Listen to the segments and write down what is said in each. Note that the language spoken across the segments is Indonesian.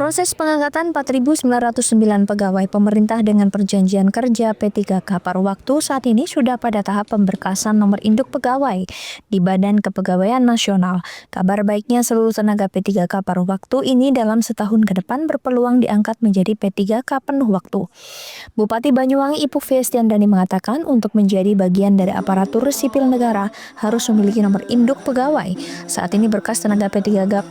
Proses pengangkatan 4.909 pegawai pemerintah dengan perjanjian kerja P3K paruh waktu saat ini sudah pada tahap pemberkasan nomor induk pegawai di Badan Kepegawaian Nasional. Kabar baiknya seluruh tenaga P3K paruh waktu ini dalam setahun ke depan berpeluang diangkat menjadi P3K penuh waktu. Bupati Banyuwangi Ipuk Fiestiandani mengatakan untuk menjadi bagian dari aparatur sipil negara harus memiliki nomor induk pegawai. Saat ini berkas tenaga P3K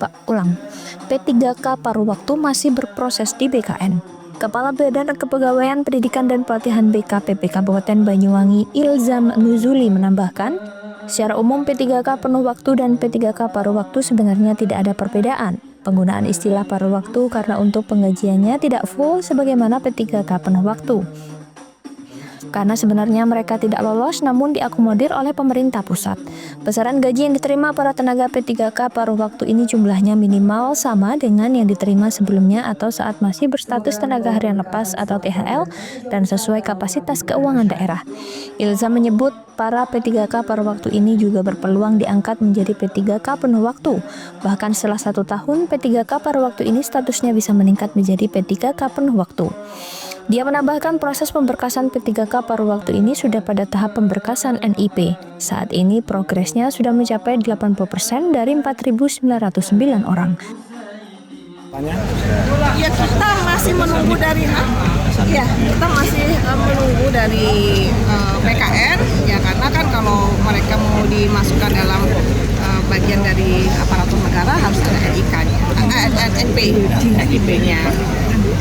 paruh waktu masih berproses di BKN. Kepala Badan Kepegawaian Pendidikan dan Pelatihan BKPP Kabupaten Banyuwangi Ilzam Nuzuli menambahkan, secara umum P3K penuh waktu dan P3K paruh waktu sebenarnya tidak ada perbedaan. Penggunaan istilah paruh waktu karena untuk penggajiannya tidak full sebagaimana P3K penuh waktu. Karena sebenarnya mereka tidak lolos namun diakomodir oleh pemerintah pusat. Besaran gaji yang diterima para tenaga P3K paruh waktu ini jumlahnya minimal sama dengan yang diterima sebelumnya atau saat masih berstatus tenaga harian lepas atau THL dan sesuai kapasitas keuangan daerah. Ilzam menyebut para P3K paruh waktu ini juga berpeluang diangkat menjadi P3K penuh waktu. Bahkan setelah 1 tahun P3K paruh waktu ini statusnya bisa meningkat menjadi P3K penuh waktu. Dia menambahkan proses pemberkasan P3K paruh waktu ini sudah pada tahap pemberkasan NIP. Saat ini progresnya sudah mencapai 80% dari 4.909 orang. Ya kita masih menunggu dari PKN ya, karena kan kalau mereka mau dimasukkan dalam bagian dari aparatur negara harus ada NIP-nya.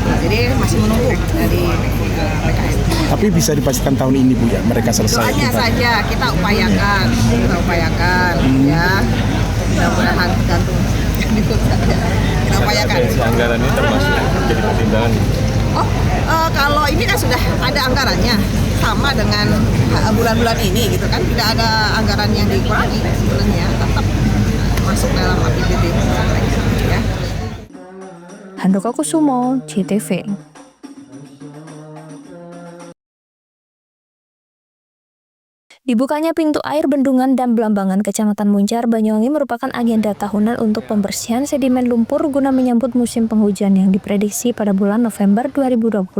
Jadi masih menunggu dari PKN. Tapi bisa dipastikan tahun ini Bu ya mereka selesai. Hanya saja kita upayakan ya. Mudah-mudahan tergantung. Kita upayakan. Anggaran ini termasuk jadi pertimbangan. Kalau ini kan sudah ada anggarannya sama dengan bulan-bulan ini gitu kan, tidak ada anggaran yang dikurangi sebenarnya, tetap masuk dalam APBD ya. Handoko Kusumo, CTV. Dibukanya pintu air Bendungan dan Blambangan Kecamatan Muncar, Banyuwangi merupakan agenda tahunan untuk pembersihan sedimen lumpur guna menyambut musim penghujan yang diprediksi pada bulan November 2025.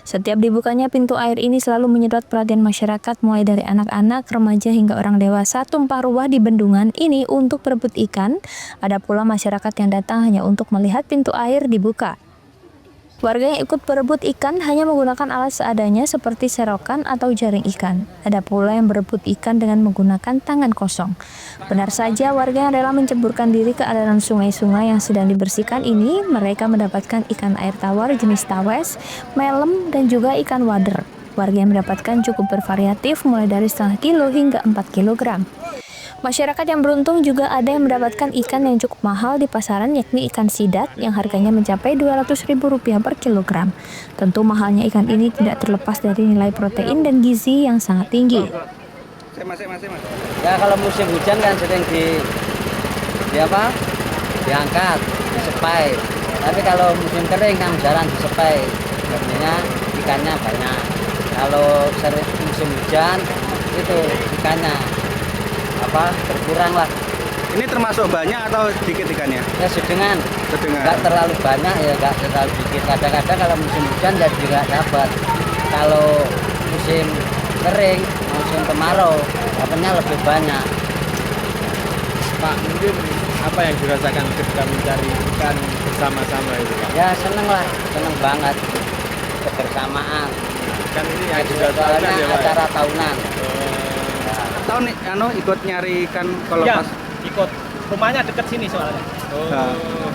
Setiap dibukanya pintu air ini selalu menyedot perhatian masyarakat mulai dari anak-anak, remaja hingga orang dewasa tumpah ruah di bendungan ini untuk berebut ikan. Ada pula masyarakat yang datang hanya untuk melihat pintu air dibuka. Warga yang ikut berebut ikan hanya menggunakan alat seadanya seperti serokan atau jaring ikan. Ada pula yang berebut ikan dengan menggunakan tangan kosong. Benar saja, warga yang rela menceburkan diri ke aliran sungai-sungai yang sedang dibersihkan ini, mereka mendapatkan ikan air tawar jenis tawes, melem, dan juga ikan wader. Warga yang mendapatkan cukup bervariatif mulai dari setengah kilo hingga 4 kilogram. Masyarakat yang beruntung juga ada yang mendapatkan ikan yang cukup mahal di pasaran, yakni ikan sidat yang harganya mencapai Rp200.000 per kilogram. Tentu mahalnya ikan ini tidak terlepas dari nilai protein dan gizi yang sangat tinggi. Ya kalau musim hujan kan sering diangkat, disepai. Tapi kalau musim kering kan jarang disepai, artinya ikannya banyak. Kalau sering musim hujan itu ikannya berkurang lah. Ini termasuk banyak atau sedikit ikannya? Ya sedengan. Nggak terlalu banyak ya, nggak terlalu sedikit. Kadang-kadang kalau musim hujan ya juga dapat. Kalau musim kering, musim kemarau, dapatnya lebih banyak. Pak, mungkin apa yang dirasakan ketika mencari ikan bersama-sama itu Pak? Ya seneng lah, seneng banget kebersamaan. Kan ini Ya, juga tahunan ya Pak? acara tahunan. Tahun ikut nyari ikan kalau ya, pas ikut. Rumahnya deket sini soalnya.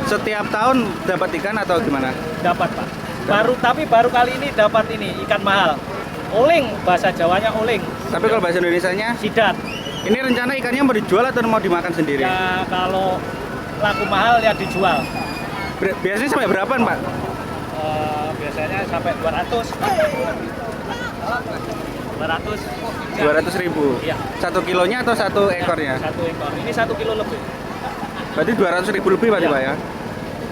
setiap tahun dapat ikan atau gimana? Dapat Pak. Baru kali ini dapat ini ikan mahal. Oling, bahasa Jawanya oling. Tapi kalau bahasa Indonesianya Sidat. ini rencana ikannya mau dijual atau mau dimakan sendiri? Ya kalau laku mahal ya dijual. Biasanya sampai berapaan Pak? Biasanya sampai 200. 200.000. Iya. 1 kilonya atau 1 ekornya? 1 ekor. Ini 1 kilo lebih. Berarti 200.000 lebih Pak Ya. ya?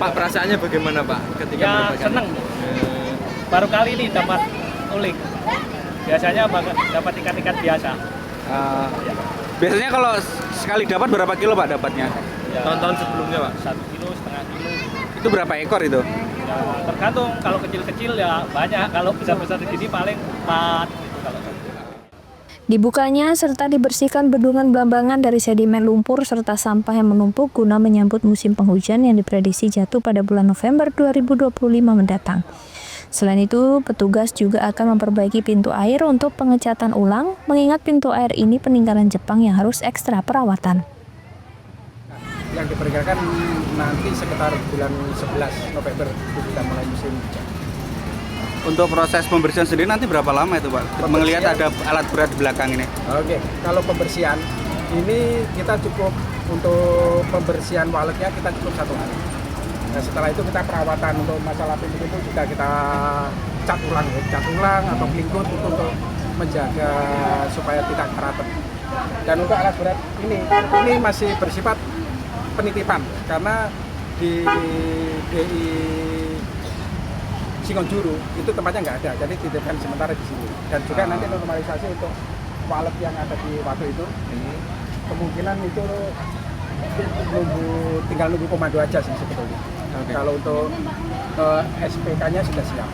Pak, perasaannya bagaimana Pak ketika Ya mendapatkan? seneng. Baru kali ini dapat oling. Biasanya dapat ikan-ikan biasa. Biasanya kalau sekali dapat berapa kilo Pak dapatnya? Ya, Tahun-tahun sebelumnya Pak? 1 kilo, setengah kilo. Itu berapa ekor itu? Ya, tergantung, kalau kecil-kecil ya banyak, kalau besar-besar segini paling 4 gitu kalau. Dibukanya serta dibersihkan bendungan Blambangan dari sedimen lumpur serta sampah yang menumpuk guna menyambut musim penghujan yang diprediksi jatuh pada bulan November 2025 mendatang. Selain itu, petugas juga akan memperbaiki pintu air untuk pengecatan ulang, mengingat pintu air ini peninggalan Jepang yang harus ekstra perawatan. Yang diperkirakan nanti sekitar bulan 11 November itu sudah mulai musim hujan. Untuk proses pembersihan sendiri nanti berapa lama itu Pak? Melihat ada alat berat di belakang ini. Oke, kalau pembersihan ini kita cukup untuk pembersihan waletnya kita cukup 1 hari. Nah, setelah itu kita perawatan untuk masalah pintu itu juga kita cat ulang atau pelingkut untuk menjaga supaya tidak keratet. Dan untuk alat berat ini masih bersifat penitipan karena di DI Singonjuru itu tempatnya nggak ada, jadi titipkan sementara di sini. Dan juga nanti normalisasi untuk walet yang ada di Waduk itu, kemungkinan itu tinggal nunggu komando aja sih sebetulnya. Okay. Kalau untuk SPK-nya sudah siap.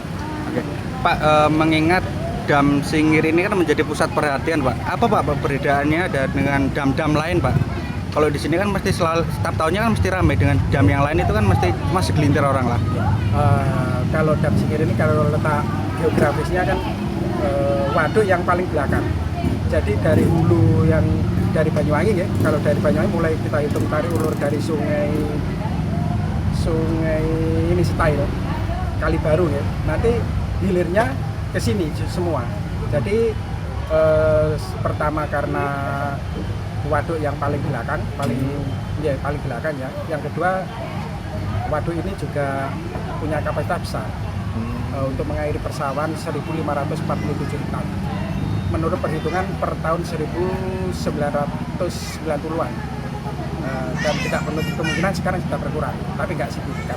Oke. Pak, mengingat Dam Singir ini kan menjadi pusat perhatian Pak. Apa Pak perbedaannya dengan dam-dam lain Pak? Kalau di sini kan mesti setiap tahunnya kan mesti ramai, dengan dam yang lain itu kan mesti cuma segelintir orang lah. Kalau Dam Singir ini kalau letak geografisnya kan waduk yang paling belakang. Jadi dari hulu yang dari Banyuwangi ya, kalau dari Banyuwangi mulai kita hitung tarik ulur dari sungai ini Setail, Kali Baru ya. Nanti hilirnya ke sini semua. Jadi pertama karena waduk yang paling belakang, paling belakang ya. Yang kedua, waduk ini juga punya kapasitas besar untuk mengairi persawahan 1.547 hektar. Menurut perhitungan per tahun 1990-an. Dan tidak menutup kemungkinan sekarang sudah berkurang, tapi nggak signifikan.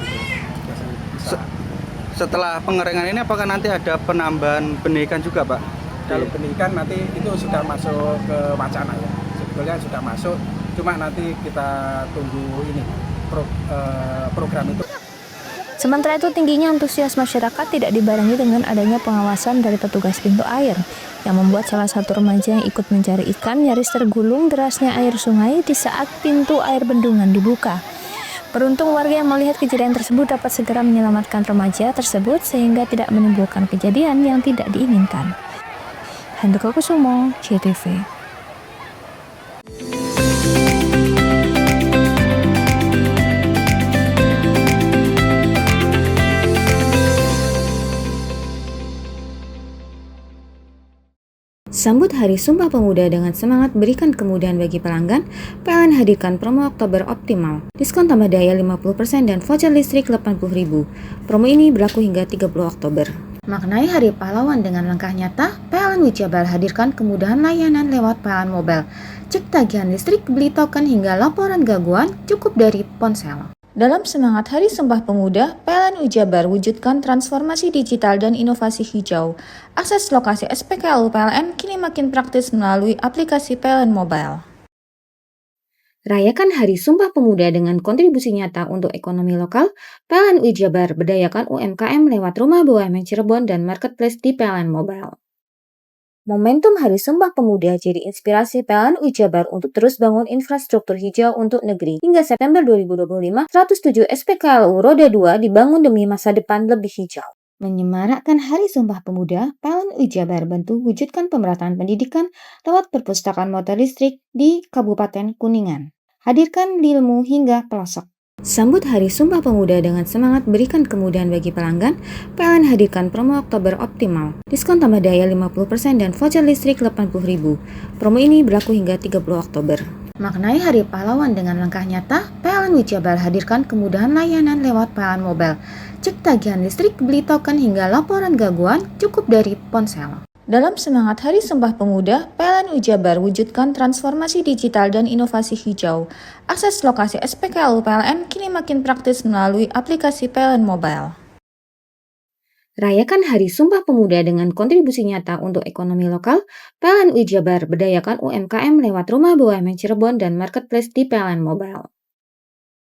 Setelah pengeringan ini apakah nanti ada penambahan pendidikan juga Pak? Kalau pendidikan nanti itu sudah masuk ke wacana ya. Sebetulnya sudah masuk, cuma nanti kita tunggu ini program itu. Sementara itu, tingginya antusias masyarakat tidak dibarengi dengan adanya pengawasan dari petugas pintu air, yang membuat salah satu remaja yang ikut mencari ikan nyaris tergulung derasnya air sungai di saat pintu air bendungan dibuka. Beruntung warga yang melihat kejadian tersebut dapat segera menyelamatkan remaja tersebut sehingga tidak menimbulkan kejadian yang tidak diinginkan. Handoko Kusumo, JTV. Sambut Hari Sumpah Pemuda dengan semangat berikan kemudahan bagi pelanggan, PLN hadirkan promo Oktober Optimal. Diskon tambah daya 50% dan voucher listrik 80.000. Promo ini berlaku hingga 30 Oktober. Maknai Hari Pahlawan dengan langkah nyata, PLN Wijabar hadirkan kemudahan layanan lewat PLN Mobile. Cek tagihan listrik, beli token hingga laporan gangguan cukup dari ponsel. Dalam semangat Hari Sumpah Pemuda, PLN Wijabar wujudkan transformasi digital dan inovasi hijau. Akses lokasi SPKLU PLN kini makin praktis melalui aplikasi PLN Mobile. Rayakan Hari Sumpah Pemuda dengan kontribusi nyata untuk ekonomi lokal. PLN Wijabar berdayakan UMKM lewat Rumah BUMN Cirebon dan Marketplace di PLN Mobile. Momentum Hari Sumpah Pemuda jadi inspirasi PLN Wijabar untuk terus bangun infrastruktur hijau untuk negeri. Hingga September 2025, 107 SPKLU Roda 2 dibangun demi masa depan lebih hijau. Menyemarakkan Hari Sumpah Pemuda, PLN Wijabar bantu wujudkan pemerataan pendidikan lewat perpustakaan motor listrik di Kabupaten Kuningan. Hadirkan ilmu hingga pelosok. Sambut Hari Sumpah Pemuda dengan semangat berikan kemudahan bagi pelanggan, PLN hadirkan promo Oktober Optimal. Diskon tambah daya 50% dan voucher listrik 80.000. Promo ini berlaku hingga 30 Oktober. Maknai Hari Pahlawan dengan langkah nyata, PLN Wijabar hadirkan kemudahan layanan lewat PLN Mobile. Cek tagihan listrik, beli token hingga laporan gangguan cukup dari ponsel. Dalam semangat Hari Sumpah Pemuda, PLN Wijabar wujudkan transformasi digital dan inovasi hijau. Akses lokasi SPKLU PLN kini makin praktis melalui aplikasi PLN Mobile. Rayakan Hari Sumpah Pemuda dengan kontribusi nyata untuk ekonomi lokal. PLN Wijabar berdayakan UMKM lewat Rumah BUMN Cirebon dan Marketplace di PLN Mobile.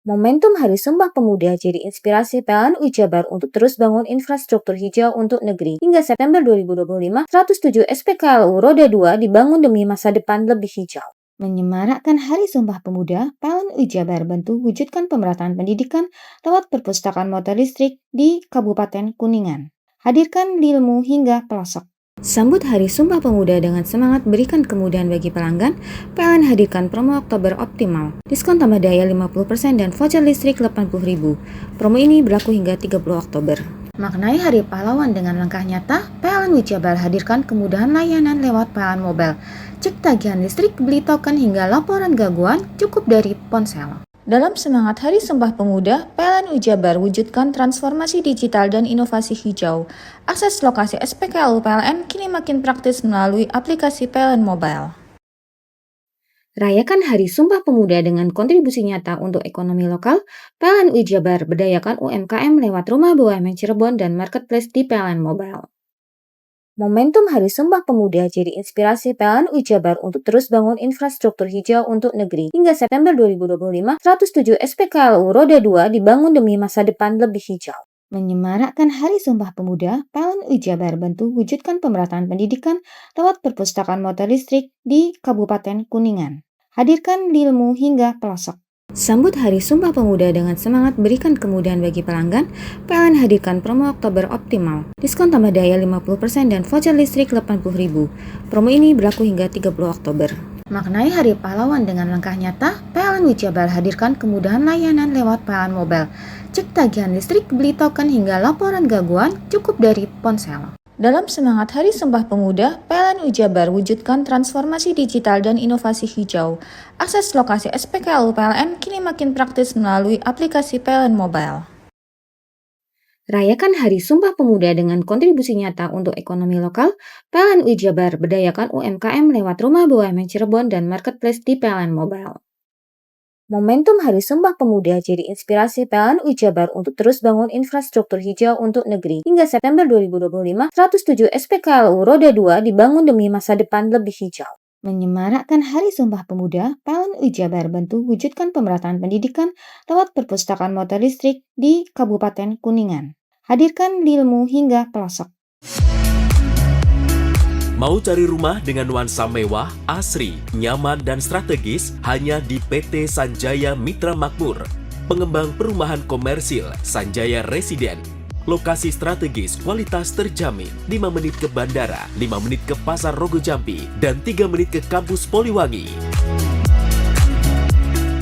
Momentum Hari Sumpah Pemuda jadi inspirasi PLN Jabar untuk terus bangun infrastruktur hijau untuk negeri. Hingga September 2025, 107 SPKLU Roda 2 dibangun demi masa depan lebih hijau. Menyemarakkan Hari Sumpah Pemuda, PLN Jabar bantu wujudkan pemerataan pendidikan lewat perpustakaan motor listrik di Kabupaten Kuningan. Hadirkan ilmu hingga pelosok. Sambut Hari Sumpah Pemuda dengan semangat berikan kemudahan bagi pelanggan, PLN hadirkan promo Oktober Optimal. Diskon tambah daya 50% dan voucher listrik 80.000. Promo ini berlaku hingga 30 Oktober. Maknai Hari Pahlawan dengan langkah nyata, PLN Jabar hadirkan kemudahan layanan lewat PLN Mobile. Cek tagihan listrik, beli token hingga laporan gangguan cukup dari ponsel. Dalam semangat Hari Sumpah Pemuda, PLN Jabar wujudkan transformasi digital dan inovasi hijau. Akses lokasi SPKLU PLN kini makin praktis melalui aplikasi PLN Mobile. Rayakan Hari Sumpah Pemuda dengan kontribusi nyata untuk ekonomi lokal, PLN Jabar berdayakan UMKM lewat Rumah BUMN Cirebon dan Marketplace di PLN Mobile. Momentum Hari Sumpah Pemuda jadi inspirasi PLN Jabar untuk terus bangun infrastruktur hijau untuk negeri. Hingga September 2025, 107 SPKLU Roda 2 dibangun demi masa depan lebih hijau. Menyemarakkan Hari Sumpah Pemuda, PLN Jabar bantu wujudkan pemerataan pendidikan lewat perpustakaan motor listrik di Kabupaten Kuningan. Hadirkan ilmu hingga pelosok. Sambut Hari Sumpah Pemuda dengan semangat berikan kemudahan bagi pelanggan, PLN hadirkan promo Oktober Optimal. Diskon tambah daya 50% dan voucher listrik 80.000. Promo ini berlaku hingga 30 Oktober. Maknai Hari Pahlawan dengan langkah nyata, PLN Jabar hadirkan kemudahan layanan lewat PLN Mobile. Cek tagihan listrik, beli token hingga laporan gangguan cukup dari ponsel. Dalam semangat Hari Sumpah Pemuda, PLN Jabar wujudkan transformasi digital dan inovasi hijau. Akses lokasi SPKLU PLN kini makin praktis melalui aplikasi PLN Mobile. Rayakan Hari Sumpah Pemuda dengan kontribusi nyata untuk ekonomi lokal, PLN Jabar berdayakan UMKM lewat Rumah BUMN Cirebon dan Marketplace di PLN Mobile. Momentum Hari Sumpah Pemuda jadi inspirasi PLN Jabar untuk terus bangun infrastruktur hijau untuk negeri. Hingga September 2025, 107 SPKLU Roda 2 dibangun demi masa depan lebih hijau. Menyemarakkan Hari Sumpah Pemuda, PLN Jabar bantu wujudkan pemerataan pendidikan lewat perpustakaan motor listrik di Kabupaten Kuningan. Hadirkan ilmu hingga pelosok. Mau cari rumah dengan nuansa mewah, asri, nyaman, dan strategis hanya di PT Sanjaya Mitra Makmur. Pengembang perumahan komersil Sanjaya Residen. Lokasi strategis, kualitas terjamin. 5 menit ke bandara, 5 menit ke Pasar Rogo Jambi, dan 3 menit ke kampus Poliwangi.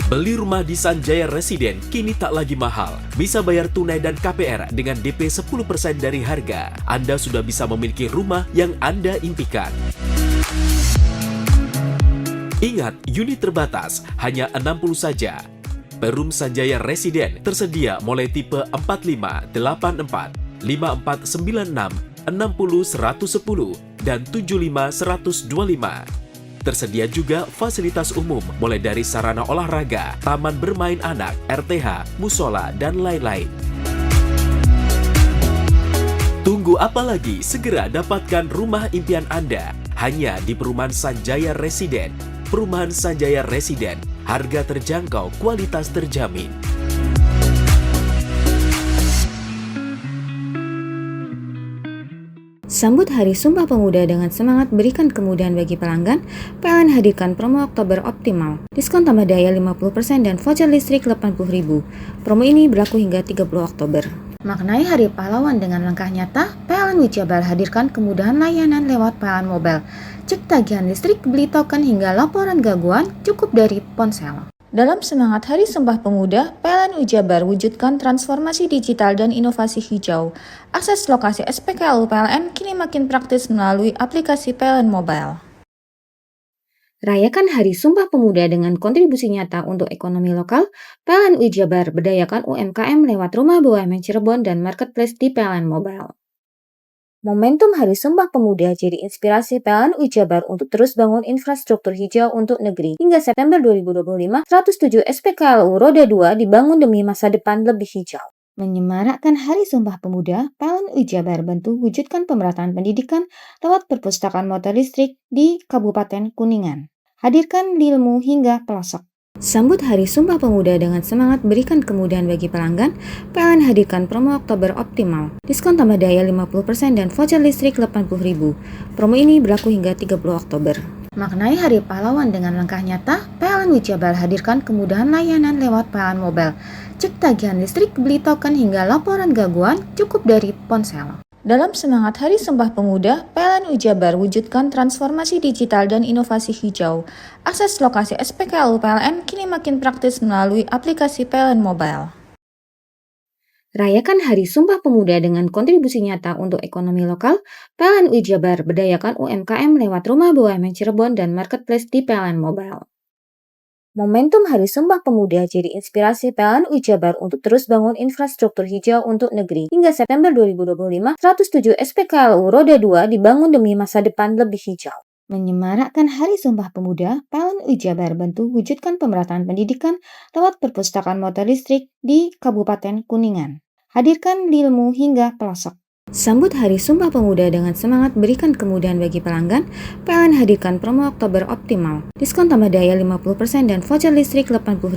Beli rumah di Sanjaya Residen kini tak lagi mahal. Bisa bayar tunai dan KPR dengan DP 10% dari harga. Anda sudah bisa memiliki rumah yang Anda impikan. Ingat, unit terbatas, hanya 60 saja. Perum Sanjaya Residen tersedia mulai tipe 45, 84, 5496, 60 110, dan 75 125. Tersedia juga fasilitas umum mulai dari sarana olahraga, taman bermain anak, RTH, musola, dan lain-lain. Tunggu apa lagi? Segera dapatkan rumah impian Anda hanya di Perumahan Sanjaya Residen. Perumahan Sanjaya Residen, harga terjangkau, kualitas terjamin. Sambut Hari Sumpah Pemuda dengan semangat berikan kemudahan bagi pelanggan, PLN hadirkan promo Oktober Optimal. Diskon tambah daya 50% dan voucher listrik 80.000. Promo ini berlaku hingga 30 Oktober. Maknai Hari Pahlawan dengan langkah nyata, PLN Jabar hadirkan kemudahan layanan lewat PLN Mobile. Cek tagihan listrik, beli token hingga laporan gangguan cukup dari ponsel. Dalam semangat Hari Sumpah Pemuda, PLN Jabar wujudkan transformasi digital dan inovasi hijau. Akses lokasi SPKLU PLN kini makin praktis melalui aplikasi PLN Mobile. Rayakan Hari Sumpah Pemuda dengan kontribusi nyata untuk ekonomi lokal, PLN Jabar berdayakan UMKM lewat Rumah BUMN Cirebon dan Marketplace di PLN Mobile. Momentum Hari Sumpah Pemuda jadi inspirasi PLN Jabar untuk terus bangun infrastruktur hijau untuk negeri. Hingga September 2025, 107 SPKLU Roda 2 dibangun demi masa depan lebih hijau. Menyemarakkan Hari Sumpah Pemuda, PLN Jabar bantu wujudkan pemerataan pendidikan lewat perpustakaan motor listrik di Kabupaten Kuningan. Hadirkan ilmu hingga pelosok. Sambut Hari Sumpah Pemuda dengan semangat berikan kemudahan bagi pelanggan, PLN hadirkan promo Oktober Optimal. Diskon tambah daya 50% dan voucher listrik 80.000. Promo ini berlaku hingga 30 Oktober. Maknai Hari Pahlawan dengan langkah nyata, PLN Wijabar hadirkan kemudahan layanan lewat PLN Mobile. Cek tagihan listrik, beli token hingga laporan gangguan cukup dari ponsel. Dalam semangat Hari Sumpah Pemuda, PLN Wijabar wujudkan transformasi digital dan inovasi hijau. Akses lokasi SPKLU PLN kini makin praktis melalui aplikasi PLN Mobile. Rayakan Hari Sumpah Pemuda dengan kontribusi nyata untuk ekonomi lokal, PLN Wijabar berdayakan UMKM lewat Rumah BUMN Cirebon dan Marketplace di PLN Mobile. Momentum Hari Sumpah Pemuda jadi inspirasi PLN Wijabar untuk terus bangun infrastruktur hijau untuk negeri. Hingga September 2025, 107 SPKLU Roda 2 dibangun demi masa depan lebih hijau. Menyemarakkan Hari Sumpah Pemuda, PLN Wijabar bantu wujudkan pemerataan pendidikan lewat perpustakaan motor listrik di Kabupaten Kuningan. Hadirkan ilmu hingga pelosok. Sambut Hari Sumpah Pemuda dengan semangat berikan kemudahan bagi pelanggan, PLN hadirkan promo Oktober Optimal. Diskon tambah daya 50% dan voucher listrik 80.000.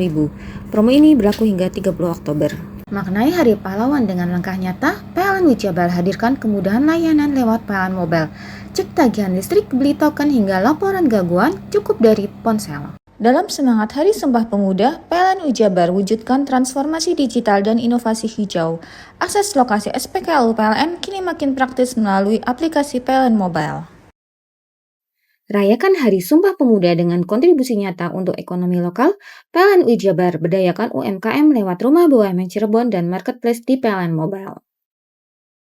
Promo ini berlaku hingga 30 Oktober. Maknai Hari Pahlawan dengan langkah nyata, PLN Wijabar hadirkan kemudahan layanan lewat PLN Mobile. Cek tagihan listrik, beli token hingga laporan gangguan cukup dari ponsel. Dalam semangat Hari Sumpah Pemuda, PLN Wijabar wujudkan transformasi digital dan inovasi hijau. Akses lokasi SPKLU PLN kini makin praktis melalui aplikasi PLN Mobile. Rayakan Hari Sumpah Pemuda dengan kontribusi nyata untuk ekonomi lokal, PLN Wijabar berdayakan UMKM lewat Rumah BUMN Cirebon dan Marketplace di PLN Mobile.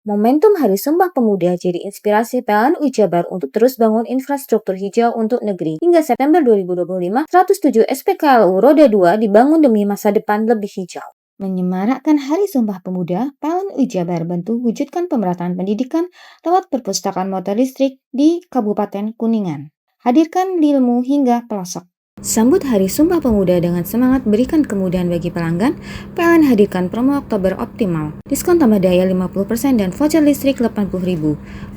Momentum Hari Sumpah Pemuda jadi inspirasi PLN Wijabar untuk terus bangun infrastruktur hijau untuk negeri. Hingga September 2025, 107 SPKLU Roda 2 dibangun demi masa depan lebih hijau. Menyemarakkan Hari Sumpah Pemuda, PLN Wijabar bantu wujudkan pemerataan pendidikan lewat perpustakaan motor listrik di Kabupaten Kuningan. Hadirkan ilmu hingga pelosok. Sambut Hari Sumpah Pemuda dengan semangat berikan kemudahan bagi pelanggan, PLN hadirkan promo Oktober Optimal. Diskon tambah daya 50% dan voucher listrik 80.000.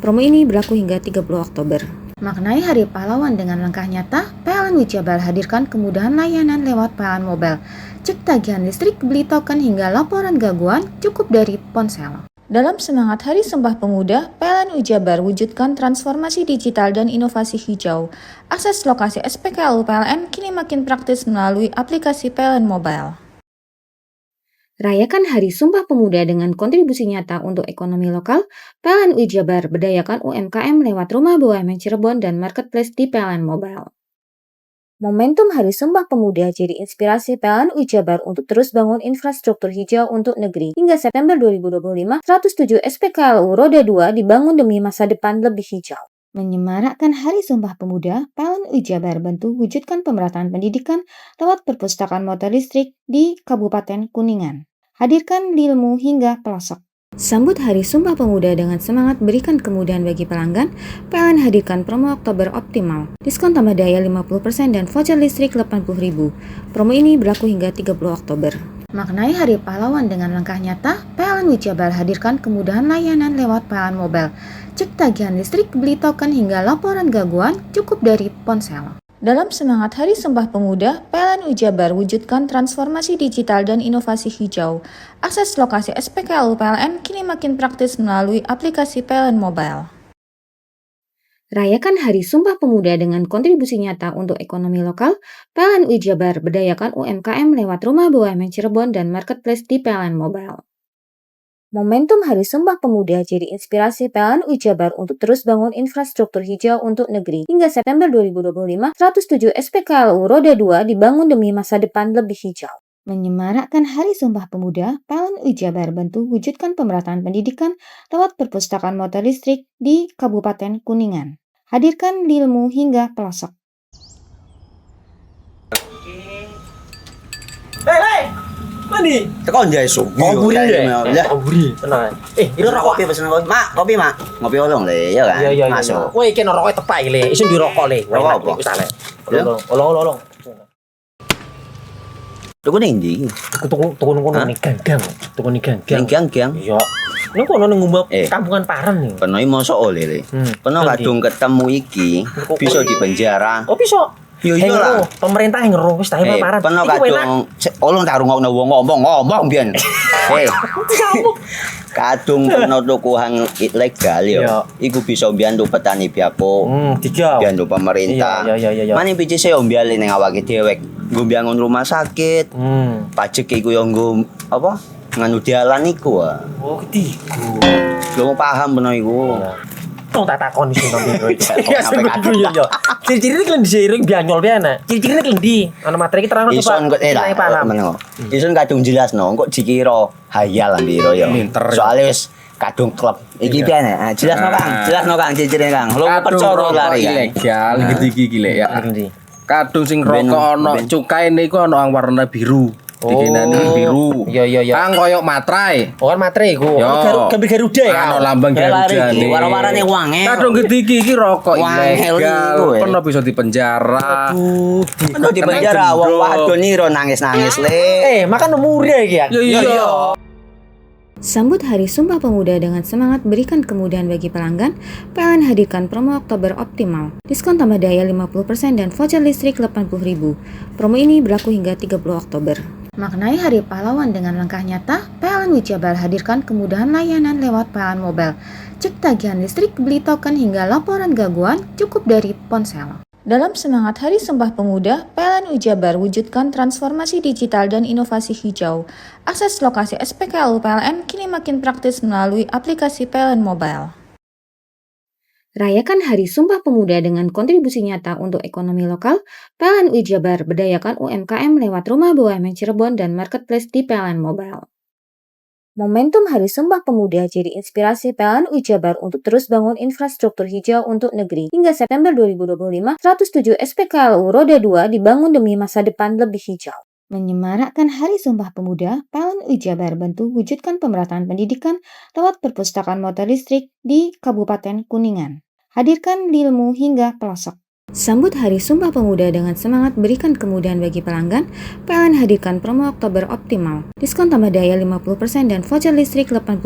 Promo ini berlaku hingga 30 Oktober. Maknai Hari Pahlawan dengan langkah nyata, PLN Wijabar hadirkan kemudahan layanan lewat PLN Mobile. Cek tagihan listrik, beli token hingga laporan gangguan cukup dari ponsel. Dalam semangat Hari Sumpah Pemuda, PLN Wijabar wujudkan transformasi digital dan inovasi hijau. Akses lokasi SPKLU PLN kini makin praktis melalui aplikasi PLN Mobile. Rayakan Hari Sumpah Pemuda dengan kontribusi nyata untuk ekonomi lokal, PLN Wijabar berdayakan UMKM lewat Rumah BUMN Cirebon dan Marketplace di PLN Mobile. Momentum Hari Sumpah Pemuda jadi inspirasi PLN Wijabar untuk terus bangun infrastruktur hijau untuk negeri. Hingga September 2025, 107 SPKLU Roda 2 dibangun demi masa depan lebih hijau. Menyemarakkan Hari Sumpah Pemuda, PLN Wijabar bantu wujudkan pemerataan pendidikan lewat perpustakaan motor listrik di Kabupaten Kuningan. Hadirkan ilmu hingga pelosok. Sambut Hari Sumpah Pemuda dengan semangat berikan kemudahan bagi pelanggan, PLN hadirkan promo Oktober Optimal. Diskon tambah daya 50% dan voucher listrik 80.000. Promo ini berlaku hingga 30 Oktober. Maknai Hari Pahlawan dengan langkah nyata, PLN Wijabar hadirkan kemudahan layanan lewat PLN Mobile. Cek tagihan listrik, beli token hingga laporan gangguan cukup dari ponsel. Dalam semangat Hari Sumpah Pemuda, PLN Wijabar wujudkan transformasi digital dan inovasi hijau. Akses lokasi SPKLU PLN kini makin praktis melalui aplikasi PLN Mobile. Rayakan Hari Sumpah Pemuda dengan kontribusi nyata untuk ekonomi lokal, PLN Wijabar berdayakan UMKM lewat Rumah BUMN Cirebon dan Marketplace di PLN Mobile. Momentum Hari Sumpah Pemuda jadi inspirasi PLN Wijabar untuk terus bangun infrastruktur hijau untuk negeri. Hingga September 2025, 107 SPKLU Roda 2 dibangun demi masa depan lebih hijau. Menyemarakkan Hari Sumpah Pemuda, PLN Wijabar bantu wujudkan pemerataan pendidikan lewat perpustakaan motor listrik di Kabupaten Kuningan. Hadirkan ilmu hingga pelosok. Mandi. Tekan jaya su. Ngoburi deh. Ya. Ngoburi. Tenang. Ini rokok. Kopi pesen kopi. Mak, kopi mak. Ngopi olong le, ya kan? Iya. Masuk. Woi, kena rokok tepak le. Isin dirokok le. Rokok apa? Olong. Tuku ning. Tuku ning gang. Tuku ning gang. Gang. Iya. Ning kono ning ngumba kampungan Paren nih. Kono iki mosok oleh le. Kono kadung ketemu iki bisa dipenjara. Oh bisa. Yo iya lah. Pemerintah yang ngeru wis tahe paparan. Peno kadung olong tak rungokno wong ngomong biyen. Kadung peno tuku hang ilegal yo. Iku bisa mbiyantu petani biako. Tiga. Mbiyantu pemerintah. Iya. Mane pici se ombyale ning awake dhewek. Nggo mbiyangun rumah sakit. Pajak iku yo nggo apa? Nganu dialan iku. Oh, ketiku. Lu paham peno iku. Tong tak takon di sini biro iki. Iya. Ciri-ciri iki diseiring bianyol piye Ciri-cirine iki ndi? Ana materi iki terang Ison kok meneng. Ison kadung jelasno kok dikira hayal biro ya. Soale wis kadung klub. Iki piye nek? Jelasno Kang ciri-cirine Kang. Lu percaya lari ilegal iki lek ya. Kadung sing rokok ana cukae niku ana warna biru. Dikenani biru. Iya. Kang koyo matrai. Oh kan materi iku. Gambar Garuda ya. Ano lambang Garuda iki. Warna-warnane wange. Kadung iki rokok ilegal. Pernah bisa dipenjara. Pernah dipenjara wong wadon iro nangis-nangis le. Makan murah iki ya. Iya. Sambut Hari Sumpah Pemuda dengan semangat berikan kemudahan bagi pelanggan, PLN hadirkan promo Oktober Optimal. Diskon tambah daya 50% dan voucher listrik 80.000. Promo ini berlaku hingga 30 Oktober. Maknai Hari Pahlawan dengan langkah nyata, PLN Wijabar hadirkan kemudahan layanan lewat PLN Mobile. Cek tagihan listrik, beli token hingga laporan gangguan cukup dari ponsel. Dalam semangat Hari Sumpah Pemuda, PLN Wijabar wujudkan transformasi digital dan inovasi hijau. Akses lokasi SPKLU PLN kini makin praktis melalui aplikasi PLN Mobile. Rayakan Hari Sumpah Pemuda dengan kontribusi nyata untuk ekonomi lokal, PLN Wijabar berdayakan UMKM lewat Rumah BUMN Cirebon dan Marketplace di PLN Mobile. Momentum Hari Sumpah Pemuda jadi inspirasi PLN Wijabar untuk terus bangun infrastruktur hijau untuk negeri. Hingga September 2025, 107 SPKLU Roda 2 dibangun demi masa depan lebih hijau. Menyemarakkan Hari Sumpah Pemuda, PLN Wijabar bantu wujudkan pemerataan pendidikan lewat perpustakaan motor listrik di Kabupaten Kuningan. Hadirkan ilmu hingga pelosok. Sambut Hari Sumpah Pemuda dengan semangat berikan kemudahan bagi pelanggan, PLN hadirkan promo Oktober Optimal. Diskon tambah daya 50% dan voucher listrik 80.000.